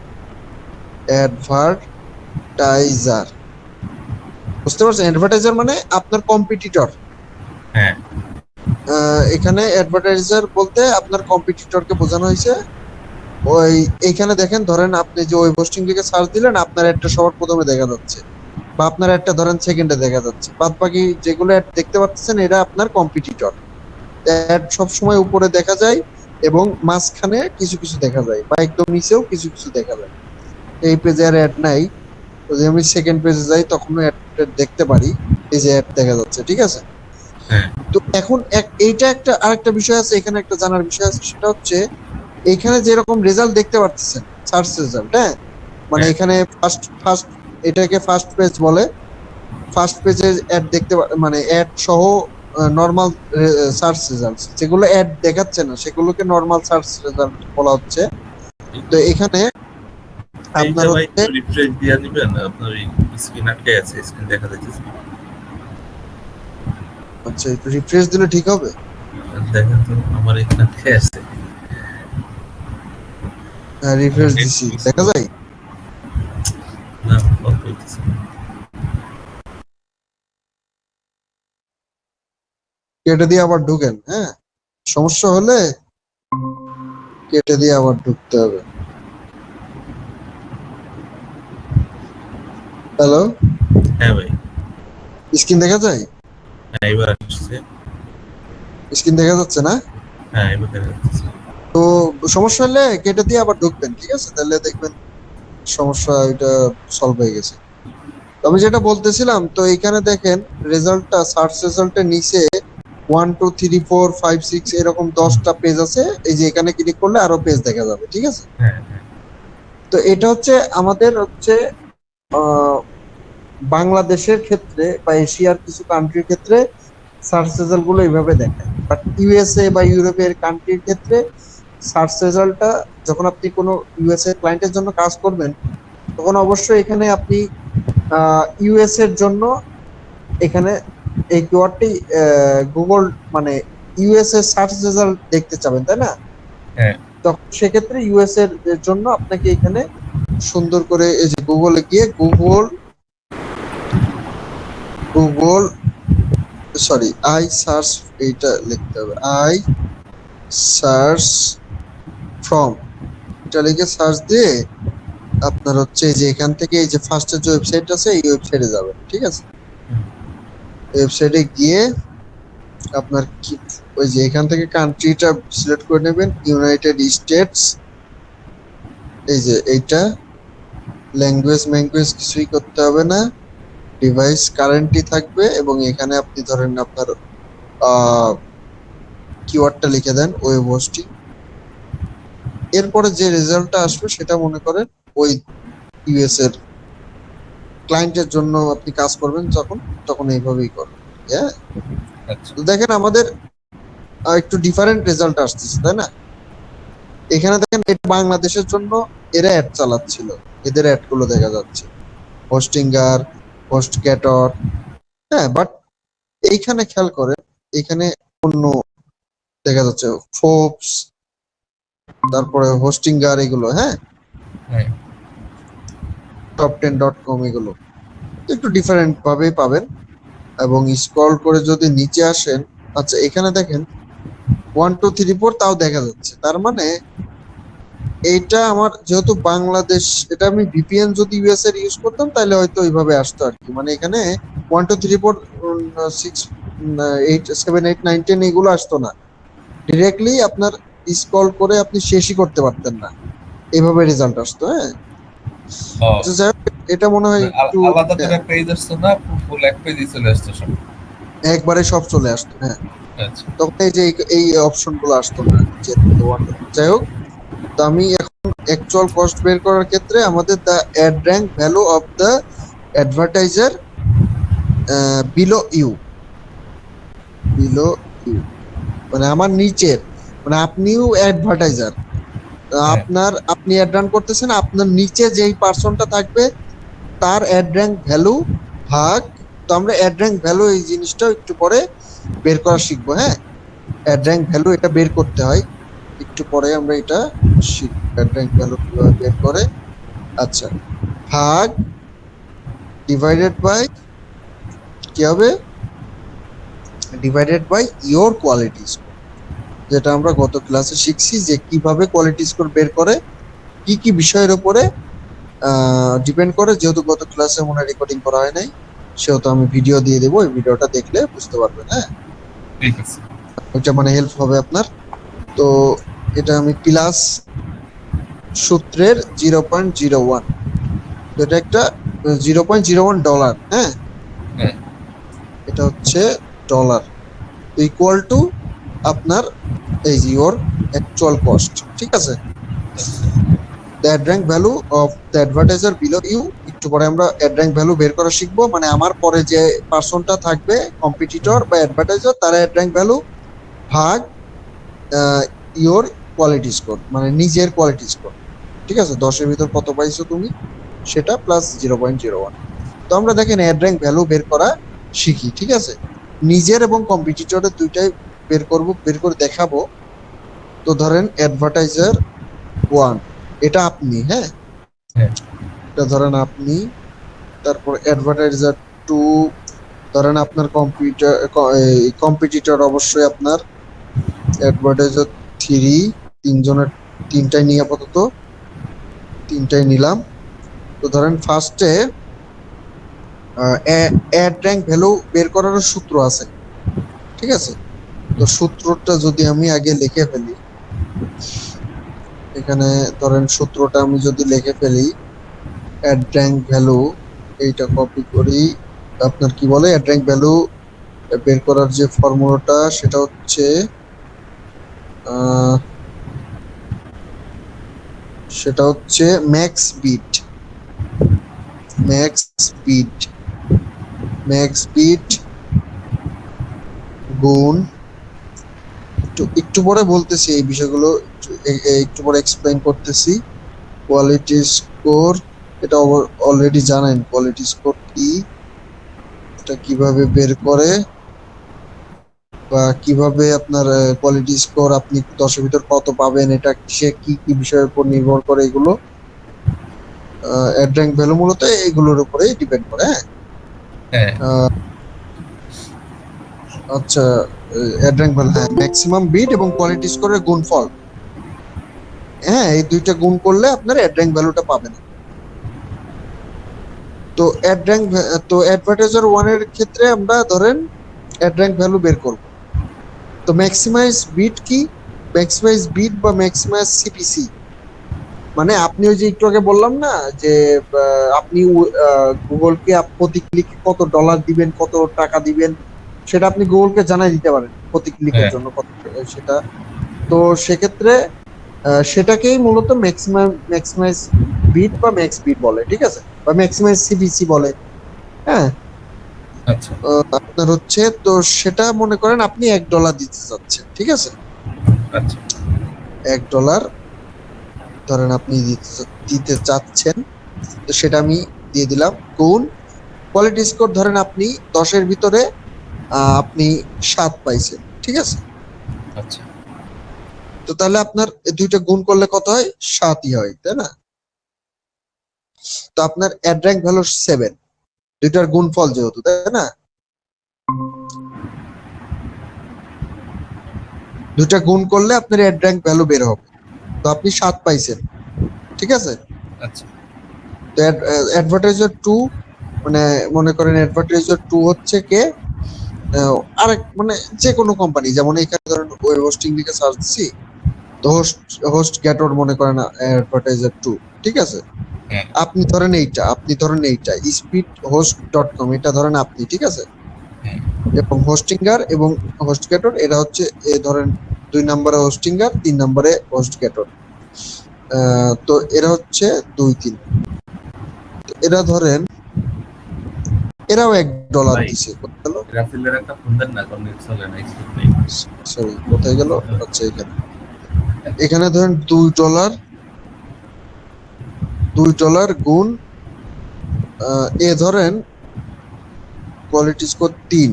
বুঝতে পারছেন? অ্যাডভার্টাইজার মানে আপনার কম্পিটিটর। হ্যাঁ, এখানে অ্যাডভার্টাইজার বলতে আপনার কম্পিটিটরকে বোঝানো হয়েছে। ওই এইখানে দেখেন, ধরেন আপনি যে ওয়েব হোস্টিং লিখে সার্চ দিলেন, আপনার একটা সবার প্রথমে দেখা যাচ্ছে, বা আপনার একটা ধরেন সেকেন্ডে দেখা যাচ্ছে, বাদ বাকি যেগুলো অ্যাড দেখতে পাচ্ছেন এরা আপনার কম্পিটিটর। অ্যাড সবসময় উপরে দেখা যায় এবং মাঝখানে কিছু কিছু দেখা যায়, বা একদম নিচেও কিছু কিছু দেখা যায়। এই পেজে আর অ্যাড নাই, যদি আমি সেকেন্ড পেজে যাই তখনও অ্যাড দেখতে পারি, এই যে অ্যাড দেখা যাচ্ছে, ঠিক আছে? হ্যাঁ, তো এখন এইটা একটা আরেকটা বিষয় আছে, এখানে একটা জানার বিষয় আছে, সেটা হচ্ছে এখানে যেরকম রেজাল্ট দেখতে পাচ্ছেন, সার্চ রেজাল্ট, হ্যাঁ, মানে হ্যাঁ। এখানে ফার্স্ট এটাকে ফার্স্ট পেজ বলে। ফার্স্ট পেজে অ্যাড মানে অ্যাড সহ নরমাল সার্চ রেজাল্ট, যেগুলো অ্যাড দেখাচ্ছে না সেগুলোকে নরমাল সার্চ রেজাল্ট বলা হচ্ছে। তো এখানে এইটা আপনার ভাই হচ্ছে, একটু রিফ্রেশ দিয়ে নিবেন, আপনার এই স্ক্রিন আটকে আছে, স্ক্রিন দেখা যাচ্ছে। আচ্ছা, একটু রিফ্রেশ দিলে ঠিক হবে। দেখেন তো, আমার এখানে আটকে আছে। হ্যাঁ, আমার রিফ্রেশ নেট দিছি, দেখা যায়। না, কল করতেছে। কেটে দিয়ে আবার ঢুকেন, হ্যাঁ, সমস্যা হলে কেটে দিয়ে আবার ঢুকতে হবে। হ্যালো, হ্যাঁ ভাই, স্ক্রিন দেখা যায়? হ্যাঁ এবার আসছে। স্ক্রিন দেখা যাচ্ছে না? হ্যাঁ, এবার দেখা যাচ্ছে। তো সমস্যা হলে কেটে দিয়ে আবার ঢুকবেন, ঠিক আছে? তাহলে দেখবেন সমস্যা এটা সলভ হয়ে গেছে। তো আমি যেটা বলতেছিলাম, তো এখানে দেখেন রেজাল্টটা, সার্চ রেজাল্টের নিচে 1 2 3 4 5 6 এরকম 10টা পেজ আছে। এই যে এখানে ক্লিক করলে আরো পেজ দেখা যাবে, ঠিক আছে? হ্যাঁ, হ্যাঁ, তো এটা হচ্ছে আমাদের হচ্ছে আহ, বাংলাদেশের ক্ষেত্রে বা এশিয়ার কিছু কান্ট্রির ক্ষেত্রে সার্চ রেজাল্ট গুলো এইভাবে দেখায়। বাট ইউএসএ বা ইউরোপের কান্ট্রির ক্ষেত্রে সার্চ রেজাল্টটা, যখন আপনি কোনো ইউএসএ ক্লায়েন্টের জন্য কাজ করবেন, তখন অবশ্যই এখানে আপনি ইউএস এর জন্য এখানে এই কিওয়ার্ডটি গুগল, মানে ইউএস এর সার্চ রেজাল্ট দেখতে চাবেন, তাই না? হ্যাঁ। তখন সেক্ষেত্রে ইউএস এর জন্য আপনাকে এখানে সুন্দর করে এই যে গুগলে গিয়ে গুগল সরি আই সার্চ, এইটা লিখতে হবে, আই সার্চ ফ্রম, এটা লিখে সার্চ দিয়ে আপনার হচ্ছে এই যে এখান থেকে এই যে ফার্স্টের যে ওয়েবসাইট আছে এই ওয়েবসাইটে যাবেন, ঠিক আছে? ওয়েবসাইটে গিয়ে আপনার কি ওই যে এখান থেকে কান্ট্রিটা সিলেক্ট করে নেবেন, ইউনাইটেড স্টেটস। এই যে এইটা ল্যাঙ্গুয়েজ কিছুই করতে হবে না, ডিভাইস কারেন্টই থাকবে, এবং এখানে আপনি ধরেন আপনার কিওয়ার্ডটা লিখে দেন ওয়েব হোস্টিং। এরপরে যে রেজাল্টটা আসবে সেটা মনে করেন ওই ইউএস এর ক্লায়েন্টের জন্য আপনি কাজ করবেন যখন, তখন এইভাবেই করবেন। হ্যাঁ, আচ্ছা। তো দেখেন আমাদের একটু ডিফারেন্ট রেজাল্ট আসতেছে, তাই না? এখানে দেখেন এটা বাংলাদেশের জন্য এরা অ্যাড চালাচ্ছিল, এদের অ্যাড গুলো দেখা যাচ্ছে, হোস্টিঙ্গার, হোস্টগ্যাটর। হ্যাঁ, বাট এইখানে খেয়াল করেন, এখানে অন্য দেখা যাচ্ছে, ফোপস, তারপরে হোস্টিঙ্গার, এগুলো, হ্যাঁ, হ্যাঁ, top10.com, এগুলো একটু ডিফারেন্ট ভাবে পাবেন। এবং স্ক্রল করে যদি নিচে আসেন, আচ্ছা এখানে দেখেন 1 2 3 4 তাও দেখা যাচ্ছে। তার মানে এইটা আমার যেহেতু বাংলাদেশ, এটা আমি ভিপিএন যদি ইউএস এর ইউজ করতাম তাহলে হয়তো ওইভাবে আসতো আর কি। মানে এখানে 1 2 3 4 6 8 7 8 9 10 এগুলো আসতো না, ডিরেক্টলি আপনার স্ক্রল করে আপনি শেষই করতে পারতেন না, এইভাবে রেজাল্ট আসতো। হ্যাঁ, ও আচ্ছা যাই হোক, এটা মনে হয় একটু আলাদা করে পেজ আসতো না, ফুল এক পেজই চলে আসতো সব। একবারে সব চলে আসতো। হ্যাঁ, আচ্ছা। তখন এই যে এই অপশন গুলো আসতো না যে যাই হোক। তো আমি এখন অ্যাকচুয়াল কস্ট বের করার ক্ষেত্রে আমাদের the ad rank value of the advertiser below you, below you মানে আমার নিচের, মানে আপনিও অ্যাডভার্টাইজার, হ্যাঁ। আপনার আপনি অ্যাড রান করতেছেন, আপনার নিচে যেই পার্সনটা থাকবে তার অ্যাড র্যাঙ্ক ভ্যালু ভাগ। তো আমরা অ্যাড র্যাঙ্ক ভ্যালু এই জিনিসটা একটু পরে বের করা শিখবো। হ্যাঁ, অ্যাড র্যাঙ্ক ভ্যালু এটা বের করতে হয়, একটু পরে আমরা এটা শিখবো অ্যাড র্যাঙ্ক ভ্যালু কিভাবে বের করে। আচ্ছা, ভাগ ডিভাইডেড বাই কি হবে, divided by your quality score, যেটা আমরা গত ক্লাসে শিখছি যে কিভাবে কোয়ালিটি স্কোর বের করে, কি কি বিষয়ের উপরে ডিপেন্ড করে। যেহেতু গত ক্লাসে মনে রেকর্ডিং করা হয় নাই, সেহেতু আমি ভিডিও দিয়ে দেবো, ওই ভিডিওটা দেখলে বুঝতে পারবেন। হ্যাঁ, ঠিক আছে। ওইটা মানে হেল্প হবে আপনার। তো এটা আমি প্লাস সূত্রের 0.01, তো এটা একটা $0.01। হ্যাঁ, হ্যাঁ। এটা হচ্ছে ডলার, ইকুয়াল টু আপনার এই যে ইওর অ্যাকচুয়াল কস্ট। ঠিক আছে, the ad rank value of the advertiser below you. একটু পরে আমরা অ্যাড র্যাঙ্ক ভ্যালু বের করা শিখবো, মানে আমার পরে যে পার্সনটা থাকবে কম্পিটিটর বা অ্যাডভার্টাইজার, তার অ্যাড র্যাঙ্ক ভ্যালু ভাগ ইওর কোয়ালিটি স্কোর, মানে নিজের কোয়ালিটি স্কোর। ঠিক আছে, 10-এর ভিতর কত পাইছো তুমি সেটা প্লাস 0.01। তো আমরা দেখেন অ্যাড র্যাঙ্ক ভ্যালু বের করা শিখি। ঠিক আছে, নিজের এবং কম্পিটিটরের দুইটাই বের করব, বের করে দেখাবো। তো ধরেন অ্যাডভার্টাইজার 1 এটা আপনি, হ্যাঁ হ্যাঁ। এটা ধরেন আপনি, তারপর অ্যাডভার্টাইজার 2 ধরেন আপনার কম্পিটিটর অবশ্যই আপনার অ্যাডভার্টাইজার 3, তিনজনের তিনটাই নিয়ে আপাতত তিনটাই নিলাম। তো ধরেন ফার্স্টে অ্যাড র্যাঙ্ক ভ্যালু বের করার সূত্র আছে। ঠিক আছে, তো সূত্রটা যদি আমি আগে লিখে ফেলি, এখানে ধরেন সূত্রটা আমি যদি লিখে ফেলি, অ্যাড র্যাঙ্ক ভ্যালু এইটা কপি করি, আপনার কি বলে অ্যাড র্যাঙ্ক ভ্যালু বের করার যে ফর্মুলাটা সেটা হচ্ছে max bid, max bid, max bid গুণ, একটু পরে বলতেছি এই বিষয়গুলো, একটু পরে এক্সপ্লেইন করতেছি। কোয়ালিটি স্কোর এটা অলরেডি জানেন কোয়ালিটি স্কোর কি, এটা কিভাবে বের করে বা কিভাবে আপনার কোয়ালিটি স্কোর আপনি 10-এর ভিতর কত পাবেন, এটা সে কি কি বিষয়ের উপর নির্ভর করে, এগুলো অ্যাড র্যাঙ্ক ভ্যালু মূলত এগুলোর উপরেই ডিপেন্ড করে। হ্যাঁ, হ্যাঁ। আচ্ছা, অ্যাড র্যাঙ্ক ভ্যালু, হ্যাঁ ম্যাক্সিমাম বিট এবং কোয়ালিটি স্কোরের গুণফল, হ্যাঁ এই দুইটা গুণ করলে আপনার অ্যাড র্যাঙ্ক ভ্যালুটা পাবেন। তো অ্যাডভার্টাইজার 1 এর ক্ষেত্রে আমরা ধরেন অ্যাড র্যাঙ্ক ভ্যালু বের করব। তো ম্যাক্সিমাইজ বিট কি, ম্যাক্সিমাইজ বিট বা ম্যাক্সিমাইজ সিপিসি, মানে আপনি ওই যে একটু আগে বললাম না যে আপনি গুগলকে প্রতি ক্লিকে কত ডলার দিবেন, কত টাকা দিবেন, সেটা আপনি গুগলকে জানাই দিতে পারেন প্রতি ক্লিকের জন্য কত সেটা। তো সেক্ষেত্রে সেটাকেই মূলত ম্যাক্সিমাইজ বিট বা ম্যাক্স বিট বলে। ঠিক আছে, বা ম্যাক্সিমাইজ সিপিসি বলে। হ্যাঁ, আচ্ছা। আপনার হচ্ছে তো সেটা মনে করেন আপনি $1 দিতে চাচ্ছেন। ঠিক আছে, আচ্ছা। $1 ধরেন আপনি দিতে চাচ্ছেন, তো সেটা আমি দিয়ে দিলাম গুণ কোয়ালিটি স্কোর, ধরেন আপনি 10-এর ভিতরে আপনি 7 পাইছেন। ঠিক আছে, আচ্ছা। তো তাহলে আপনার দুইটা গুণ করলে কত হয়, 7ই হয়, তাই না? তো আপনার অ্যাড র্যাঙ্ক ভ্যালু 7, দুইটার গুণফল যেহেতু, তাই না? দুইটা গুণ করলে আপনার অ্যাড র্যাঙ্ক ভ্যালু বের হবে। তো আপনি 7 পাইছেন। ঠিক আছে, আচ্ছা। তো অ্যাডভার্টাইজার 2, মানে মনে করেন অ্যাডভার্টাইজার 2 হচ্ছে কে, আরেক মানে যে কোনো কোম্পানি, যেমন এখানে ধরেন ওয়েব হোস্টিং লিখে সার্চ দিছি, তো হোস্ট গেটর মনে করেন অ্যাডভার্টাইজার 2। ঠিক আছে, হ্যাঁ। আপনি ধরেন এইটা স্পিড হোস্ট.com, এটা ধরেন আপনি। ঠিক আছে, হ্যাঁ। এবং হোস্টিঙ্গার এবং হোস্টগেটর, এটা হচ্ছে ধরেন 2 নম্বরে হোস্টিঙ্গার, 3 নম্বরে হোস্টগেটর। তো এরা হচ্ছে 2-3। এরা ধরেন এরাও $1 ভাই দিছে। কোথায় গেল? রাফেলের একটা ফোন দেন না, কারণ নেট চলে না, স্পিড নেই। সরি, কোথায় গেল? আচ্ছা, এখানে। এখানে ধরেন $2, $2 গুণ এ ধরেন কোয়ালিটি স্কোর 3।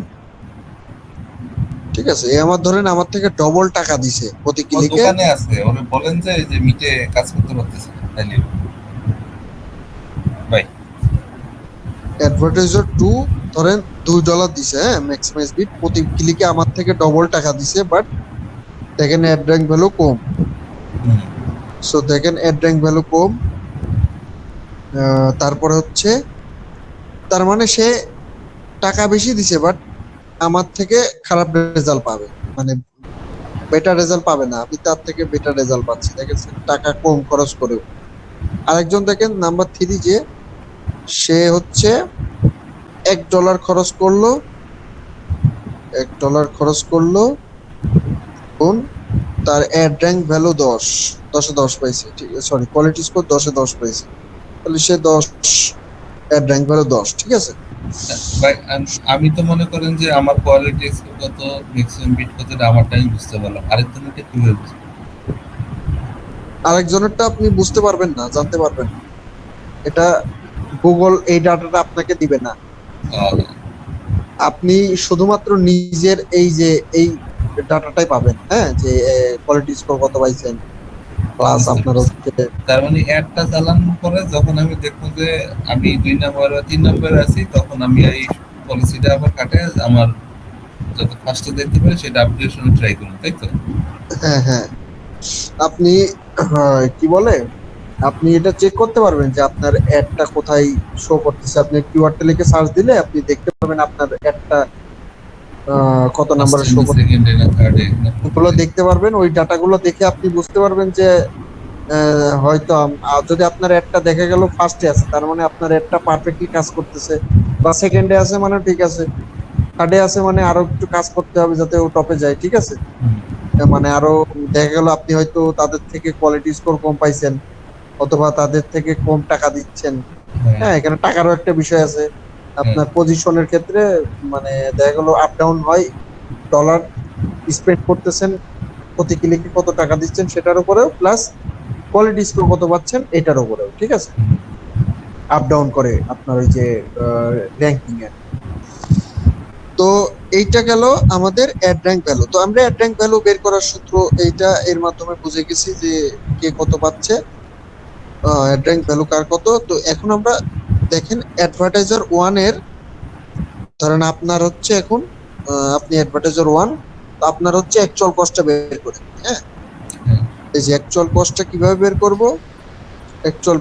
ঠিক আছে, এ আমার ধরেন আমার থেকে ডবল টাকা দিছে প্রতি ও ক্লিকে। দোকানে আছে, ওরে বলেন যে এই যে মিটে কাজ করতে পারতেছে না, তাইলে ভাই। অ্যাডভার্টাইজার 2 ধরেন $2 দিছে, হ্যাঁ, ম্যাক্সিমাইজ বিট প্রতি ক্লিকে আমার থেকে ডবল টাকা দিছে, বাট দেখেন অ্যাড র্যাঙ্ক ভ্যালু কম। হুম, সো দেখেন অ্যাড র্যাঙ্ক ভ্যালু কম। তারপরে হচ্ছে তার মানে সে টাকা বেশি দিছে, বাট আমার থেকে খারাপ রেজাল্ট পাবে, মানে বেটার রেজাল্ট পাবে না। আমি তার থেকে বেটার রেজাল্ট পাচ্ছি, দেখেছেন, টাকা কম খরচ করেও। আরেকজন দেখেন নাম্বার 3, যে সে হচ্ছে $1 খরচ করলো, $1 খরচ করলো, কোন তার অ্যাড র্যাঙ্ক ভ্যালু 10, 10-এ 10 পাইছে। ঠিক আছে, সরি, কোয়ালিটি স্কোর 10-এ 10 পাইছে, তাহলে সে 10, অ্যাড র্যাঙ্ক ভ্যালু 10। ঠিক আছে। ভাই আমি তো মনে করেন যে আমার কোয়ালিটি কত, ম্যাক্সিমাম বিট কত, এটা আমারটা আমি বুঝতে পারলাম, আরেকজনটা কিভাবে বুঝবো? আরেকজনেরটা আপনি বুঝতে পারবেন না, জানতে পারবেন না। এটা গুগল এই ডাটাটা আপনাকে দিবে না। আহ, আপনি শুধুমাত্র নিজের এই যে এই ডাটাটাই পাবেন, হ্যাঁ, যে কোয়ালিটি স্কোর কত পাইছেন, প্লাস বুঝতে আপনার পারছি। হচ্ছে। তার মানে অ্যাডটা চালানোর পরে যখন আমি দেখবো যে আমি 2 নম্বর বা 3 নম্বরে আছি, তখন আমি এই পলিসিটা আবার কাটে আমার যত ফার্স্টে দেখতে পারি সেটা আপডেশন ট্রাই করুন, তাই তো? হ্যাঁ, হ্যাঁ, আপনি কি বলে, আপনি এটা চেক করতে পারবেন যে আপনার অ্যাডটা কোথায় শো করতেছে। আপনি কিওয়ার্ডটা লিখে সার্চ দিলে আপনি দেখতে পারবেন আপনার অ্যাডটা কত নাম্বারে ফার্স্টে শো না করতেছে, সেকেন্ডে না থার্ডে না ওগুলো ফোর্থে? দেখতে পারবেন। ওই ডাটাগুলো দেখে আপনি বুঝতে পারবেন যে হয়তো যদি আপনার অ্যাডটা দেখা গেল ফার্স্টে আছে, তার মানে আপনার অ্যাডটা পারফেক্টলি কাজ করতেছে, বা সেকেন্ডে আছে মানে ঠিক আছে, থার্ডে আছে মানে আরো একটু কাজ করতে হবে যাতে ও টপে যায়। ঠিক আছে, মানে আরো দেখা গেল আপনি হয়তো তাদের থেকে কোয়ালিটি স্কোর কম পাইছেন, অথবা তাদের থেকে কম টাকা দিচ্ছেন। হ্যাঁ, হ্যাঁ, এখানে টাকারও একটা বিষয় আছে। হ্যাঁ, আপনার পজিশনের ক্ষেত্রে মানে দেখা গেল আপ ডাউন হয়, ডলার স্পেন্ড করতেছেন, প্রতি ক্লিকে কত টাকা দিচ্ছেন সেটার উপরেও, প্লাস কোয়ালিটি স্কোর কত পাচ্ছেন এটার উপরেও। ঠিক আছে, আপ ডাউন করে আপনার ওই যে র্যাঙ্কিং এর। তো এইটা গেল আমাদের অ্যাড র্যাঙ্ক ভ্যালু। তো আমরা অ্যাড র্যাঙ্ক ভ্যালু বের করার সূত্র এইটা এর মাধ্যমে বুঝে গেছি যে কে কত পাচ্ছে, অ্যাড র্যাঙ্ক ভ্যালু কার কত। তো এখন আমরা দেখেন অ্যাডভার্টাইজার 1 এর, ধরেন আপনার হচ্ছে এখন আপনি অ্যাডভার্টাইজার 1, তো আপনার হচ্ছে অ্যাকচুয়াল কস্টটা বের করে, হ্যাঁ, হ্যাঁ, এই যে অ্যাকচুয়াল কস্টটা কিভাবে বের করব। অ্যাকচুয়াল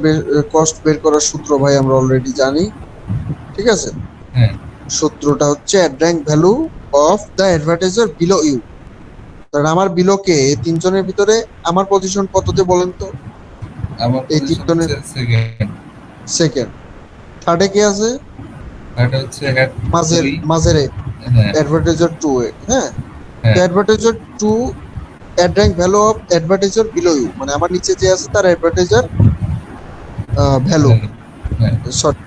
কস্ট বের করার সূত্র ভাই আমরা অলরেডি জানি। ঠিক আছে, হ্যাঁ। সূত্রটা হচ্ছে ad rank value of the advertiser below you. কারণ আমার বিলো কে, এই তিনজনের ভিতরে আমার পজিশন কততে বলেন তো? আমার এই পজিশন তিনজনের হচ্ছে সেকেন্ড। সেকেন্ড। থার্ডে কে আছে? এটা হচ্ছে হেড মাঝের 3। মাঝের হ্যাঁ, অ্যাডভার্টাইজার 2 এ, হ্যাঁ। তো হ্যাঁ, advertiser 2 ad rank value of advertiser below you, মানে আমার নিচে যে আছে তার অ্যাডভার্টাইজার ভ্যালু, হ্যাঁ, হ্যাঁ, sorry,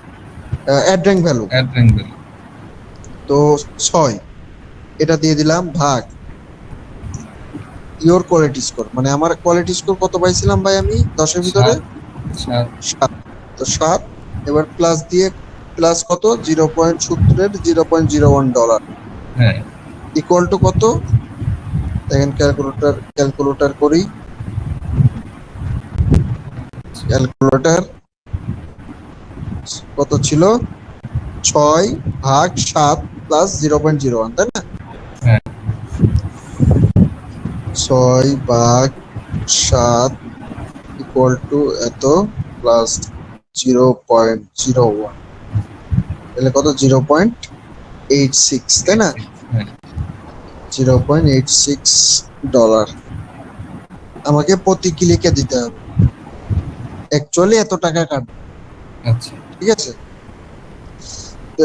ad rank value. Ad rank. তো 6, এটা দিয়ে দিলাম ভাগ ইওর কোয়ালিটি স্কোর, মানে আমার কোয়ালিটি স্কোর কত পাইছিলাম ভাই আমি 10-এর ভিতরে? 7, 7। 7। তো 7, এবার প্লাস দিয়ে, প্লাস কত, 0.7 $0.01 হ্যাঁ, ইকুয়াল টু কত? দেখেন, ক্যালকুলেটর করি, ক্যালকুলেটর কত ছিল, 6 ভাগ 7 প্লাস 0.01, তাই না? হ্যাঁ, 6 ভাগ 7 ইকুয়াল টু এত, প্লাস 0.01, তাহলে কত, 0.86, তাই না? হ্যাঁ। $0.86 আমাকে প্রতি ক্লিকে দিতে হবে। অ্যাকচুয়ালি এত টাকা কাটবে। আচ্ছা। ঠিক আছে, তো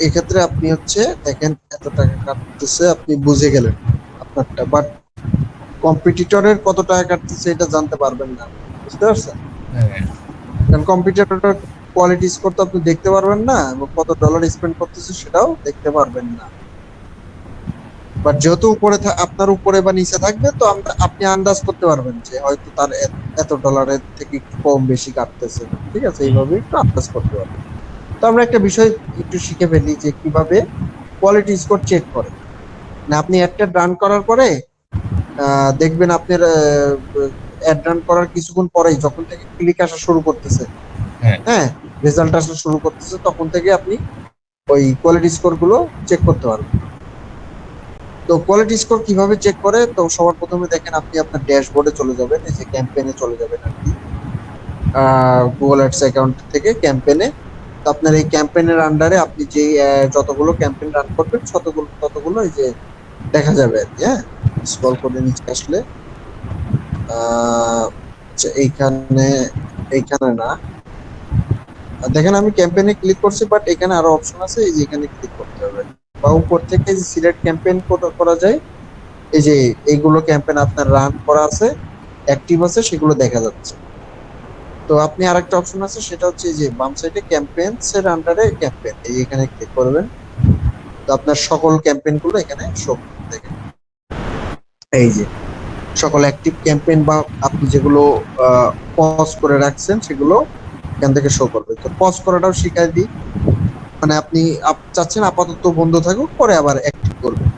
এক্ষেত্রে আপনি হচ্ছে দেখেন এত টাকা কাটতেছে, আপনি বুঝে গেলেন আপনারটা, বাট কম্পিটিটরের কত টাকা কাটতেছে এটা জানতে পারবেন না, বুঝতে পারছেন? হ্যাঁ, কারণ কম্পিটিটরের কোয়ালিটি স্কোর তো আপনি দেখতে পারবেন না, এবং কত ডলার স্পেন্ড করতেছে সেটাও দেখতে পারবেন না। বাট যেহেতু উপরে আপনার উপরে বা নিচে থাকবে, তো আপনি আন্দাজ করতে পারবেন যে হয়তো তার এত ডলারের থেকে একটু কম বেশি কাটতেছে, ঠিক আছে? এইভাবে একটু আন্দাজ করতে পারবেন। তো আমরা একটা বিষয় একটু শিখে ফেলি যে কিভাবে কোয়ালিটি স্কোর চেক করে। না, আপনি একটা রান করার পরে দেখবেন আপনার অ্যাড রান করার কিছুক্ষণ পরেই যখন থেকে ক্লিক আসা শুরু করতেছে, হ্যাঁ, হ্যাঁ, রেজাল্ট আসা শুরু করতেছে, তখন থেকে আপনি ওই কোয়ালিটি স্কোর গুলো চেক করতে পারবেন। তো কোয়ালিটি স্কোর কিভাবে চেক করে, তো সবার প্রথমে দেখেন আপনি আপনার ড্যাশবোর্ডে চলে যাবেন, এই যে ক্যাম্পেইনে চলে যাবেন আর কি, গুগল অ্যাডস অ্যাকাউন্ট থেকে ক্যাম্পেইনে। তো আপনার এই ক্যাম্পেইনের আন্ডারে আপনি যে যতগুলো ক্যাম্পেইন রান করবেন ততগুলো এই যে দেখা যাবে আর কি, হ্যাঁ। স্ক্রল করে নিচে আসলে আচ্ছা, এইখানে এইখানে না, দেখেন আমি ক্যাম্পেইনে ক্লিক করছি, বাট এখানে আরো অপশন আছে, এই যে এখানে ক্লিক করতে হবে, বা উপর থেকে যে সিলেক্ট ক্যাম্পেইন করা যায়, এই যে এইগুলো ক্যাম্পেইন আপনার রান করা আছে, অ্যাক্টিভ আছে, সেগুলো দেখা যাচ্ছে। তো আপনি আরেকটা অপশন আছে, সেটা হচ্ছে এই যে বাম সাইডে ক্যাম্পেইনস এর আন্ডারে ক্যাম্পেইন, এই এখানে ক্লিক করবেন। তো আপনার সকল ক্যাম্পেইন গুলো এখানে শো করবে, দেখেন এই যে সকল অ্যাক্টিভ ক্যাম্পেইন, বা আপনি যেগুলো পজ করে রাখছেন সেগুলো এখান থেকে শো করবে। তো পজ করাটাও শিখাই দিই, মানে আপনি চাচ্ছেন আপাতত বন্ধ থাকুক, পরে আবার অ্যাক্টিভ করবেন।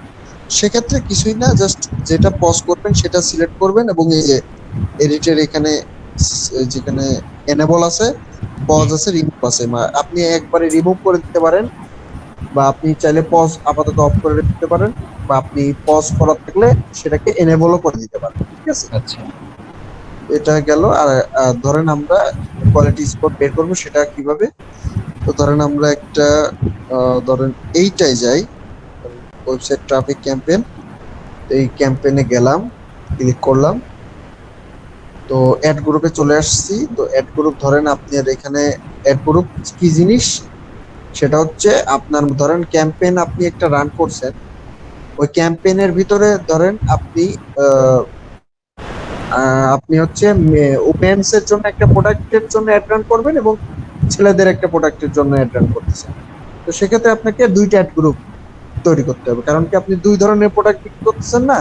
সেক্ষেত্রে কিছুই না, জাস্ট যেটা পজ করবেন সেটা সিলেক্ট করবেন, এবং এই যে এডিটের এখানে যেখানে এনেবল আছে, পজ আছে, রিমুভ আছে, আপনি একবারে রিমুভ করে দিতে পারেন, বা আপনি চাইলে পজ আপাতত অফ করে দিতে পারেন, বা আপনি পজ করা থাকলে সেটাকে এনেবলও করে দিতে পারেন, ঠিক আছে? আচ্ছা, এটা গেল। আর ধরেন আমরা কোয়ালিটি স্কোর বের করবো, সেটা কিভাবে? তো ধরেন আমরা একটা ধরেন এইটাই যাই, ওয়েবসাইট ট্রাফিক ক্যাম্পেইন, এই ক্যাম্পেইনে গেলাম, ক্লিক করলাম, তো অ্যাড গ্রুপে চলে আসছি। তো অ্যাড গ্রুপ ধরেন আপনার এখানে অ্যাড গ্রুপ কি জিনিস, সেটা হচ্ছে আপনার ধরেন ক্যাম্পেইন আপনি একটা রান করছেন, ওই ক্যাম্পেইনের ভিতরে ধরেন আপনি আহ, আপনি হচ্ছে ওমেন্স এর জন্য একটা প্রোডাক্টের জন্য অ্যাড রান করবেন, এবং ছেলেদের একটা প্রোডাক্টের জন্য অ্যাড রান করতেছেন। তো সেক্ষেত্রে আপনাকে দুইটা অ্যাড গ্রুপ তৈরি করতে হবে, কারণ কি আপনি দুই ধরনের প্রোডাক্ট বিক্রি করতেছেন না,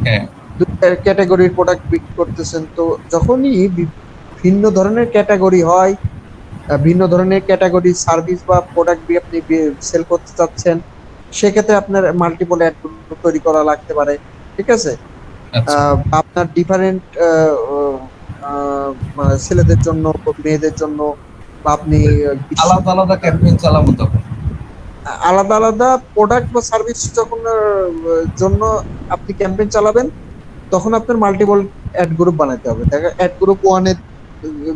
হ্যাঁ, দুই ক্যাটাগরির প্রোডাক্ট বিক্রি করতেছেন। তো যখনই ভিন্ন ধরনের ক্যাটাগরি হয়, ভিন্ন ধরনের ক্যাটাগরি সার্ভিস বা প্রোডাক্ট আপনি সেল করতে চাচ্ছেন, সেক্ষেত্রে আপনার মাল্টিপল অ্যাড গ্রুপ তৈরি করা লাগতে পারে, ঠিক আছে? আচ্ছা, আপনার ডিফারেন্ট ছেলেদের জন্য, মেয়েদের জন্য, বা আপনি আলাদা আলাদা ক্যাম্পেইন চালাবো তখন। আলাদা আলাদা প্রোডাক্ট বা সার্ভিস যখন জন্য আপনি ক্যাম্পেইন চালাবেন, তখন আপনার মাল্টিপল অ্যাড গ্রুপ বানাতে হবে। দেখা অ্যাড গ্রুপ ওয়ানের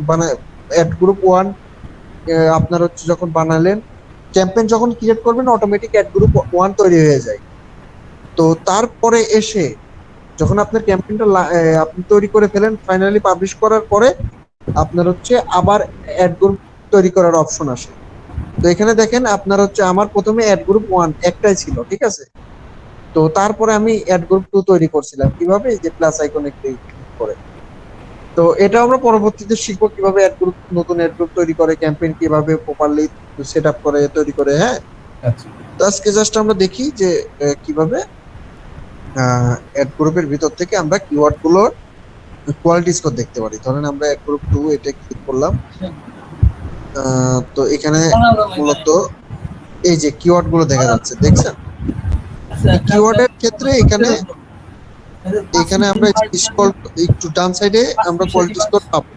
বানায়, অ্যাড গ্রুপ ওয়ান আপনার হচ্ছে যখন বানালেন, ক্যাম্পেইন যখন ক্রিয়েট করবেন, অটোমেটিক অ্যাড গ্রুপ ওয়ান তৈরি হয়ে যায়। তো তারপরে এসে যখন আপনার ক্যাম্পেইনটা আপনি তৈরি করে ফেলেন, ফাইনালি পাবলিশ করার পরে আপনার হচ্ছে আবার অ্যাড গ্রুপ তৈরি করার অপশন আসে। তো এখানে দেখেন আপনার হচ্ছে আমার প্রথমে অ্যাড গ্রুপ ওয়ান একটাই ছিল, ঠিক আছে? তো তারপরে আমি অ্যাড গ্রুপ টু তৈরি করছিলাম, কিভাবে? এই যে প্লাস আইকনে ক্লিক করে। তো এটা আমরা পরবর্তীতে শিখবো কিভাবে অ্যাড গ্রুপ, নতুন অ্যাড গ্রুপ তৈরি করে, ক্যাম্পেইন কিভাবে প্রপারলি সেট আপ করে তৈরি করে, হ্যাঁ। আচ্ছা, তো আজকে জাস্ট আমরা দেখি যে কিভাবে অ্যাড গ্রুপের ভিতর থেকে আমরা কিওয়ার্ড গুলোর কোয়ালিটি স্কোর দেখতে পারি। ধরেন আমরা অ্যাড গ্রুপ টু এটা ক্লিক করলাম, তো এখানে মূলত এই যে কিওয়ার্ড গুলো দেখা যাচ্ছে, দেখছেন? কিওয়ার্ডের ক্ষেত্রে এখানে এখানে আমরা স্ক্রল একটু ডান সাইডে আমরা কোয়ালিটি স্কোর পাবো,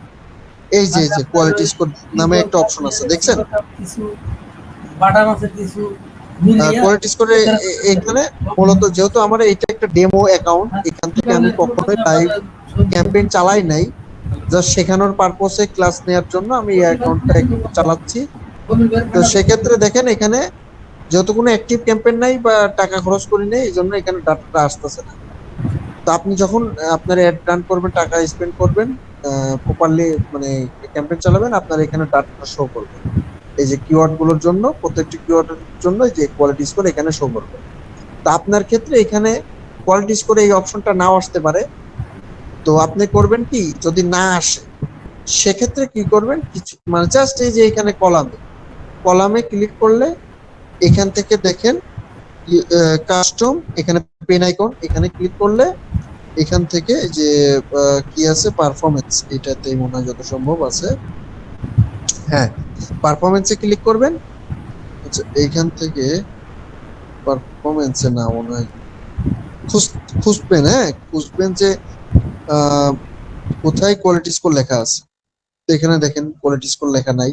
এই যে কোয়ালিটি স্কোর নামে একটা অপশন আছে, দেখছেন? কোয়ালিটি স্কোরে এখানে মূলত যেহেতু আমার এটা একটা ডেমো অ্যাকাউন্ট, এখান থেকে আমি কখনোই লাইভ ক্যাম্পেইন চালাই নাই, জাস্ট শেখানোর পারপোসে ক্লাস নেওয়ার জন্য আমি এই অ্যাকাউন্টটা চালাচ্ছি। তো সেক্ষেত্রে দেখেন এখানে যেহেতু কোনো অ্যাক্টিভ ক্যাম্পেইন নাই বা টাকা খরচ করি নাই, এই জন্য এখানে ডাটাটা আসতেছে না। তো আপনি যখন আপনার অ্যাড রান করবেন, টাকা স্পেন্ড করবেন, প্রপারলি মানে ক্যাম্পেইন চালাবেন, আপনার এখানে ডাটা শো করবে, এই যে কিওয়ার্ড গুলোর জন্য, প্রত্যেকটি কিওয়ার্ডের জন্য এই যে কোয়ালিটি স্কোর এখানে শো করবে। তা আপনার ক্ষেত্রে এখানে কোয়ালিটি স্কোর এই অপশনটা নাও আসতে পারে। তো আপনি করবেন কি, যদি না আসে সেক্ষেত্রে কি করবেন, কিছু মানে জাস্ট এই যে এখানে কলামে ক্লিক করলে এখান থেকে দেখেন কাস্টম, এখানে পেন আইকন, এখানে ক্লিক করলে এখান থেকে এই যে কি আছে পারফরমেন্স, এটাতেই মনে হয় যত সম্ভব আছে। হ্যাঁ, পারফরমেন্সে ক্লিক করবেন। আচ্ছা, এইখান থেকে পারফরমেন্সে না মনে হয় খুঁজবেন, হ্যাঁ খুঁজবেন যে আহ, কোথায় কোয়ালিটি স্কোর লেখা আছে। তো এখানে দেখেন কোয়ালিটি স্কোর লেখা নাই।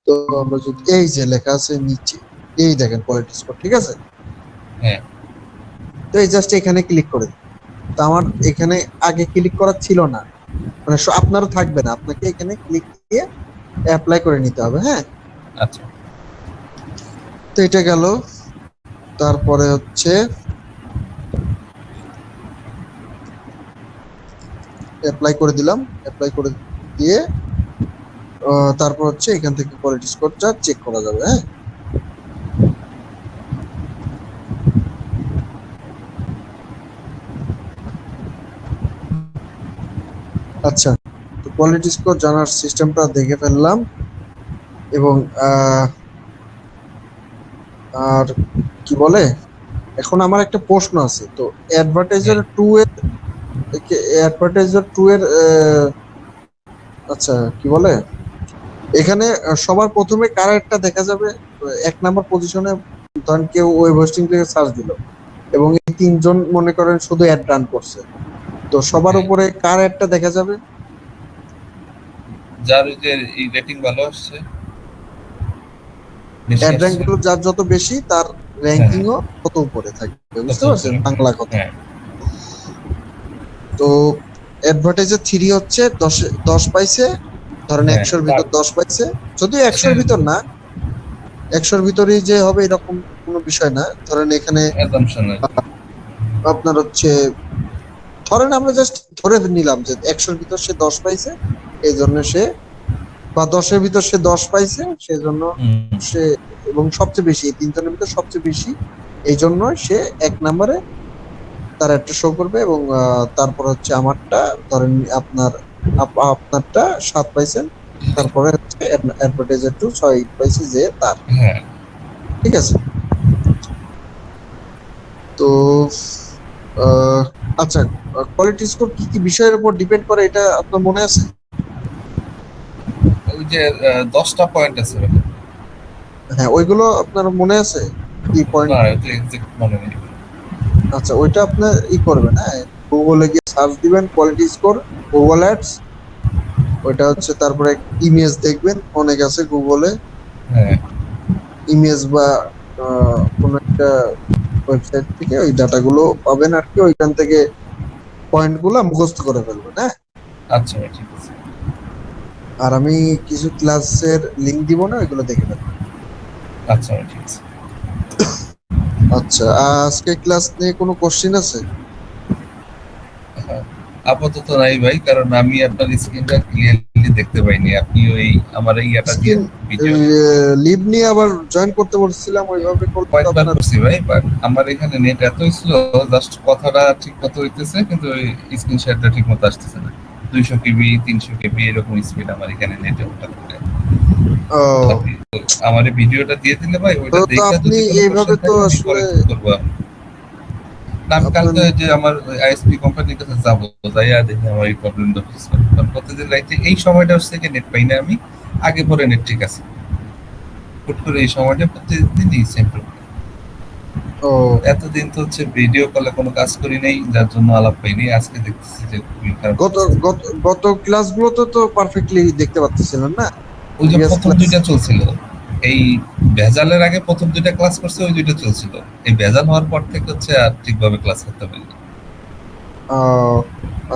তো আমরা যদি এই যে লেখা আছে নিচে, এই দেখেন কোয়ালিটি স্কোর, ঠিক আছে। হ্যাঁ তো এই জাস্ট এখানে ক্লিক করে দিন। তো আমার এখানে আগে ক্লিক করা ছিল না, মানে আপনারও থাকবে না, আপনাকে এখানে ক্লিক দিয়ে অ্যাপ্লাই করে নিতে হবে। হ্যাঁ, আচ্ছা তো এটা গেল। তারপরে হচ্ছে অ্যাপ্লাই করে দিলাম, অ্যাপ্লাই করে দিয়ে তারপর হচ্ছে এখান থেকে কোয়ালিটি স্কোরটা চেক করা যাবে। হ্যাঁ, আচ্ছা, তো কোয়ালিটি স্কোর জানার সিস্টেমটা দেখে ফেললাম। এবং আর কি বলে, এখন আমার একটা প্রশ্ন আছে। তো অ্যাডভার্টাইজার হ্যাঁ 2 এর, অ্যাডভার্টাইজার 2 এর আচ্ছা কি বলে, এখানে সবার প্রথমে কার একটা দেখা যাবে, 1 নাম্বার পজিশনে। ধরেন কেউ ওয়েব হোস্টিং থেকে সার্চ দিল এবং এই 3 জন মনে করেন শুধু অ্যাড রান করছে, তো সবার হ্যাঁ, উপরে কার একটা দেখা যাবে? যার ওই যে এই রেটিং ভালো আসছে, বেশি অ্যাড র্যাঙ্ক আসছে। গুলো যার যত বেশি তার হ্যাঁ র্যাঙ্কিংও তত উপরে থাকবে, কত বুঝতে পারছেন উপরে? বাংলা কথা। হ্যাঁ তো অ্যাডভার্টাইজার 3 হচ্ছে 10 পাইছে, ধরেন হ্যাঁ 100-র ভিতর তার 10 পাইছে, যদিও সে 100-র ভিতর না, 100-র ভিতরেই যে হবে এরকম কোনো বিষয় না। ধরেন এখানে অ্যাজাম্পশন আর কি। আপনার হচ্ছে, ধরেন আমরা জাস্ট ধরে নিলাম যে 100-র ভিতর সে 10 পাইছে, এই জন্য সে, বা 10-এর ভিতর সে 10 পাইছে সেজন্য হুম, সে, এবং সবচেয়ে বেশি এই 3 জনের ভিতর সবচেয়ে বেশি, এই জন্য সে 1 নম্বরে তার একটা শো করবে। এবং তারপর হচ্ছে আমারটা, ধরেন আপনারটা 7 পাইছেন, তারপরে হচ্ছে অ্যাডভার্টাইজার 2 6 পাইছে যে তার, হ্যাঁ ঠিক আছে। তো আহ, আচ্ছা, কোয়ালিটি স্কোর কি কি বিষয়ের উপর ডিপেন্ড করে এটা আপনার মনে আছে? ওই যে 10টা পয়েন্ট আছে ভাই। হ্যাঁ, ওইগুলো আপনার মনে আছে কি পয়েন্ট? না এটা এক্সাক্ট মনে নেই। আচ্ছা, ওইটা আপনার করবেন, হ্যাঁ গুগলে গিয়ে সার্চ দিবেন কোয়ালিটি স্কোর, গুগল অ্যাডস, ওইটা হচ্ছে। তারপরে ইমেজ দেখবেন, অনেক আছে গুগলে হ্যাঁ ইমেজ, বা কোন একটা ওয়েবসাইট থেকে ওই ডাটাগুলো পাবেন আর কি, ওইখান থেকে পয়েন্ট গুলো মুখস্থ করে ফেলবেন। হ্যাঁ, আচ্ছা ভাই ঠিক আছে। আর আমি কিছু ক্লাসের লিংক দিব না, ওইগুলো দেখে ফেলবেন। আচ্ছা ভাই ঠিক আছে। আচ্ছা, আজকে ক্লাস নিয়ে কোনো কোশ্চিন আছে? হ্যাঁ, আপাতত নাই ভাই, কারণ আমি আপনার স্ক্রিনটা ক্লিয়ারলি দেখতে পাইনি। আপনি ওই আমার এই ইয়াটা দিয়ে স্ক্রিন ভিডিও লিভ নিয়ে আবার জয়েন করতে বলছিলাম, ওইভাবে করলে তো কয়েকবার আপনার। করছি ভাই, বাট আমার এখানে নেট এত স্লো, জাস্ট কথাটা ঠিক মতো হইতেছে কিন্তু ওই স্ক্রিন শেয়ারটা ঠিক মতো আসতেছে না। 200 কেবি 300 কেবি এরকম স্পিড আমার এখানে নেটে হঠাৎ করে। ও, আপনি আমার এই ভিডিওটা দিয়ে দিলে ভাই, তো ওইটা তো দেখে আপনি যদি কোনো এইভাবে কোশ্চেন তো থাকে আমি আসলে পরে করবো। না, আমি আপনার, কালকে যে আমার আইএসপি কোম্পানির কাছে যাবো, যাইয়া দেখি আমার এই প্রবলেমটা ফেস করি। কারণ প্রতিদিন রাইতে এই সময়টা হচ্ছে কি নেট পাই না আমি, আগে পরে নেট ঠিক আছে, হুট করে এই সময়টা প্রতিদিনই সেম প্রবলেম। ও, এতদিন তো হচ্ছে ভিডিও কলে কোনো কাজ করি নাই, যার জন্য আলাপ পাইনি। আজকে দেখতেছি যে খুবই খারাপ গত অবস্থা। গত গত ক্লাসগুলোতে তো পারফেক্টলি দেখতে পাচ্ছিলেন না? ওই যে প্রিভিয়াস প্রথম ক্লাস। 2টা চলছিল, এই ভেজালের আগে প্রথম 2টা ক্লাস করছে, ওই 2টা চলছিল। এই ভেজাল হওয়ার পর থেকে হচ্ছে আর ঠিকভাবে ক্লাস করতে পারিনি।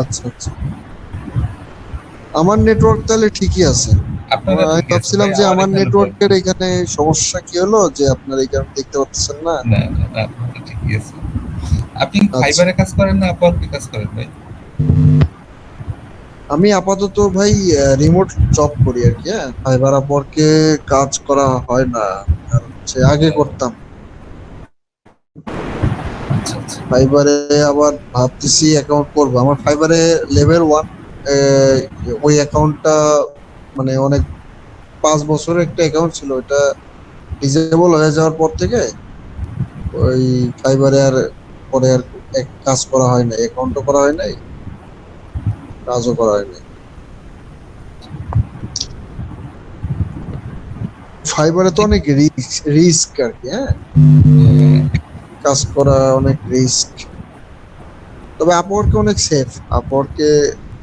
আচ্ছা আচ্ছা, আমার নেটওয়ার্ক তাহলে ঠিকই আছে। আপনারা আমি ঠিকই আছে ভাবছিলাম ভাই, যে আমার আমার এখানে নেটওয়ার্কের এখানে সমস্যা কি হলো, যে আপনার এই কারণে দেখতে পাচ্ছেন না। না না না, আপনারা ঠিকই আছে। আপনি আচ্ছা, ফাইবারে কাজ করেন না আপওয়ার্কে কাজ করেন ভাই? আমি আপাতত ভাই রিমোট জব করি আর কি। হ্যাঁ, ফাইবার আপওয়ার্কে কাজ করা হয় না, আর হচ্ছে আগে করতাম। আচ্ছা আচ্ছা। ফাইবারে আবার ভাবতেছি অ্যাকাউন্ট করবো। আমার ফাইবারে লেভেল 1 ওই অ্যাকাউন্টটা মানে অনেক 5 বছরের একটা অ্যাকাউন্ট ছিল, ওটা ডিজেবল হয়ে যাওয়ার পর থেকে ওই ফাইবারে আর পরে আর কাজ করা হয় নাই, অ্যাকাউন্টও করা হয় নাই, কাজও করা হয় নাই। ফাইবারে তো অনেক রিস্ক আর কি। হ্যাঁ, কাজ করা অনেক রিস্ক। তবে আপওয়ার্কে অনেক সেফ। আপওয়ার্কে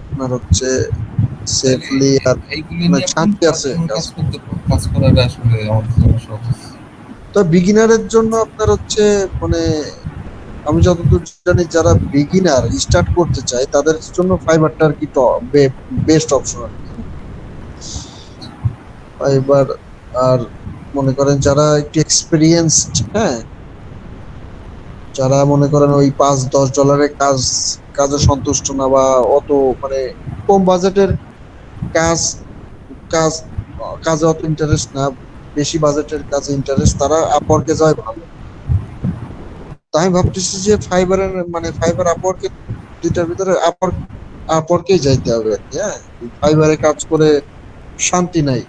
আপনার হচ্ছে তাহলে সেফলি আর এইগুলো অনেক নিয়ে কোন শান্তি আছে প্ল্যাটফর্মে কাজ। কাজ করাটা আসলে আমাদের জন্য সহজ? তো বিগিনারের জন্য আপনার হচ্ছে মানে আমি যতদূর জানি যারা বিগিনার স্টার্ট করতে চায় তাদের জন্য ফাইবারটা আর কি বেস্ট অপশন আর কি। ফাইবার আর মনে করেন যারা একটু এক্সপিরিয়েন্সড, হ্যাঁ, যারা মনে করেন ওই $5-10 কাজে সন্তুষ্ট না, বা অত মানে কম বাজেটের কাজ কাজ কাজে অত ইন্টারেস্ট না, বেশি বাজেটের কাজে ইন্টারেস্ট, তারা আপওয়ার্কে যায় ভালো। তাই আমি ভাবতেছি যে ফাইবারের মানে ফাইবার আপওয়ার্কে দুইটার ভিতরে আপওয়ার্কেই যাইতে হবে আর কি। হ্যাঁ, ফাইবারে কাজ করে শান্তি নাই।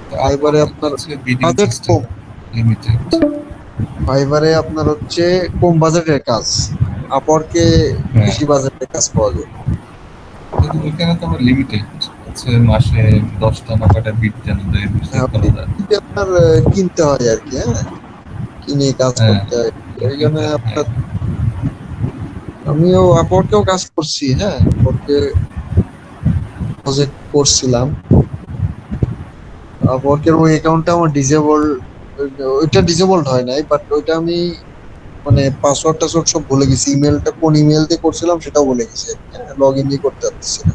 তো ফাইবারে আপওয়ার্ক তো আপনার হচ্ছে বিডিং বাজেট সিস্টেম কম। লিমিটেড। ফাইবারে আপনার হচ্ছে কম বাজেটের কাজ, আপওয়ার্কে হ্যাঁ, বেশি বাজেটের কাজ পাওয়া যায়। কিন্তু ওইখানে তো আমার লিমিটেড হচ্ছে মাসে 10টা না কয়টা বিট যেন দেয় হ্যাঁ, করা যায়। ওই আপনার কিনতে হয় আর কি। হ্যাঁ, কিনে কাজ হ্যাঁ, করতে হয়। এই জন্য কিন্তু হ্যাঁ, আপনার আমিও আপওয়ার্কেও কাজ করছি। হ্যাঁ, আপওয়ার্কে প্রজেক্ট করছিলাম। আপওয়ার্কের ওই অ্যাকাউন্টটা আমার ডিসেবল, ওইটা ডিসেবলড হয় নাই, বাট ওইটা আমি মানে পাসওয়ার্ড টাসওয়ার্ড সব ভুলে গেছি। ইমেলটা কোন ইমেল দিয়ে করছিলাম সেটাও ভুলে গেছি। লগ ইন করতে পারতেছি না।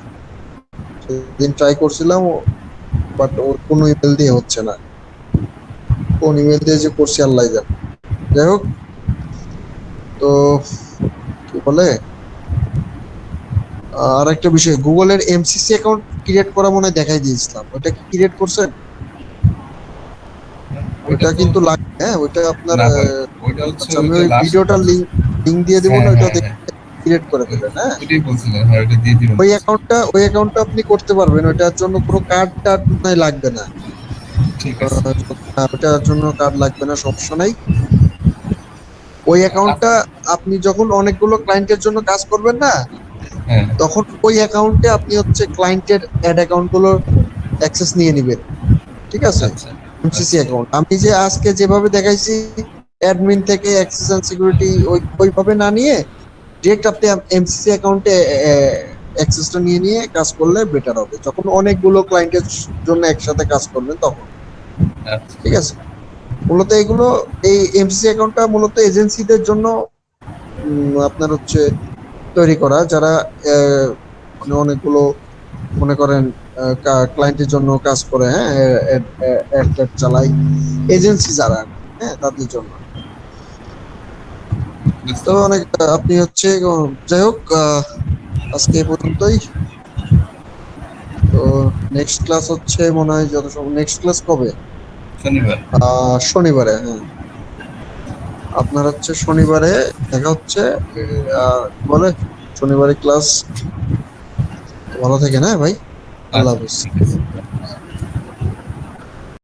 সেদিন ট্রাই করছিলাম, বাট ওর কোনো ইমেল দিয়ে হচ্ছে না। কোন ইমেল দিয়ে যে করছি আল্লাহ জানে। যাই হোক, তো কি বলে আর একটা বিষয়, গুগলের এমসিসি অ্যাকাউন্ট ক্রিয়েট করা মনে হয় দেখাই দিয়েছিলাম, ওটা কি ক্রিয়েট করছেন? ওইটা ওইটা তো কিন্তু লাগে। হ্যাঁ, ওইটা আপনার না ভাই, ওইটা হচ্ছে আচ্ছা, ওই আমি যে ওই লাস্ট। ভিডিওটার লিঙ্ক দিয়ে দেবো না, হ্যাঁ ওইটা হ্যাঁ হ্যাঁ, ক্রিয়েট করে দেবেন। হ্যাঁ, ওইটাই বলছিলেন, হ্যাঁ ওইটা দিয়ে দিবেন বলছিলেন। ওই অ্যাকাউন্টটা আপনি করতে পারবেন, ওইটার জন্য কোনো কার্ড টার্ড নাই, লাগবে না। ঠিক আছে। ওটার জন্য কার্ড লাগবে না, সমস্যা নাই। ওই অ্যাকাউন্টটা আপনি যখন অনেকগুলো ক্লায়েন্টের জন্য কাজ করবেন না, হ্যাঁ, তখন ওই অ্যাকাউন্টে আপনি হচ্ছে ক্লায়েন্টের অ্যাড অ্যাকাউন্ট গুলোর অ্যাক্সেস নিয়ে নেবেন। ঠিক আছে, আচ্ছা এমসিসি আচ্ছা অ্যাকাউন্ট আমি যে আজকে যেভাবে দেখাইছি অ্যাডমিন থেকে অ্যাক্সেস এন্ড সিকিউরিটি ওইভাবে না নিয়ে ডিরেক্ট আপনি এমসিসি অ্যাকাউন্টে অ্যাক্সেসটা নিয়ে নিয়ে কাজ করলে বেটার হবে, যখন অনেকগুলো ক্লায়েন্টের জন্য একসাথে কাজ করবেন তখন। আচ্ছা। ঠিক আছে, মূলত এগুলো এই এমসিসি অ্যাকাউন্টটা মূলত এজেন্সিদের জন্য আপনার হচ্ছে তৈরি করা, যারা মানে অনেকগুলো মনে করেন ক্লায়েন্টের জন্য কাজ করে। হ্যাঁ, অ্যাড ট্যাড চালাই, এজেন্সি যারা, হ্যাঁ, তাদের জন্য। বুঝতে তো পারছি। অনেক আপনি হচ্ছে যাই হোক, আজকে এই পর্যন্তই। তো নেক্সট ক্লাস হচ্ছে মনে হয় যত সব, নেক্সট ক্লাস কবে? শনিবার। শনিবারে। হ্যাঁ, আপনার হচ্ছে শনিবারে দেখা হচ্ছে। কি বলে, শনিবারে ক্লাস। ভালো থাকেন, হ্যাঁ ভাই, আল্লাহ আচ্ছা হাফিজ। ঠিক আছে।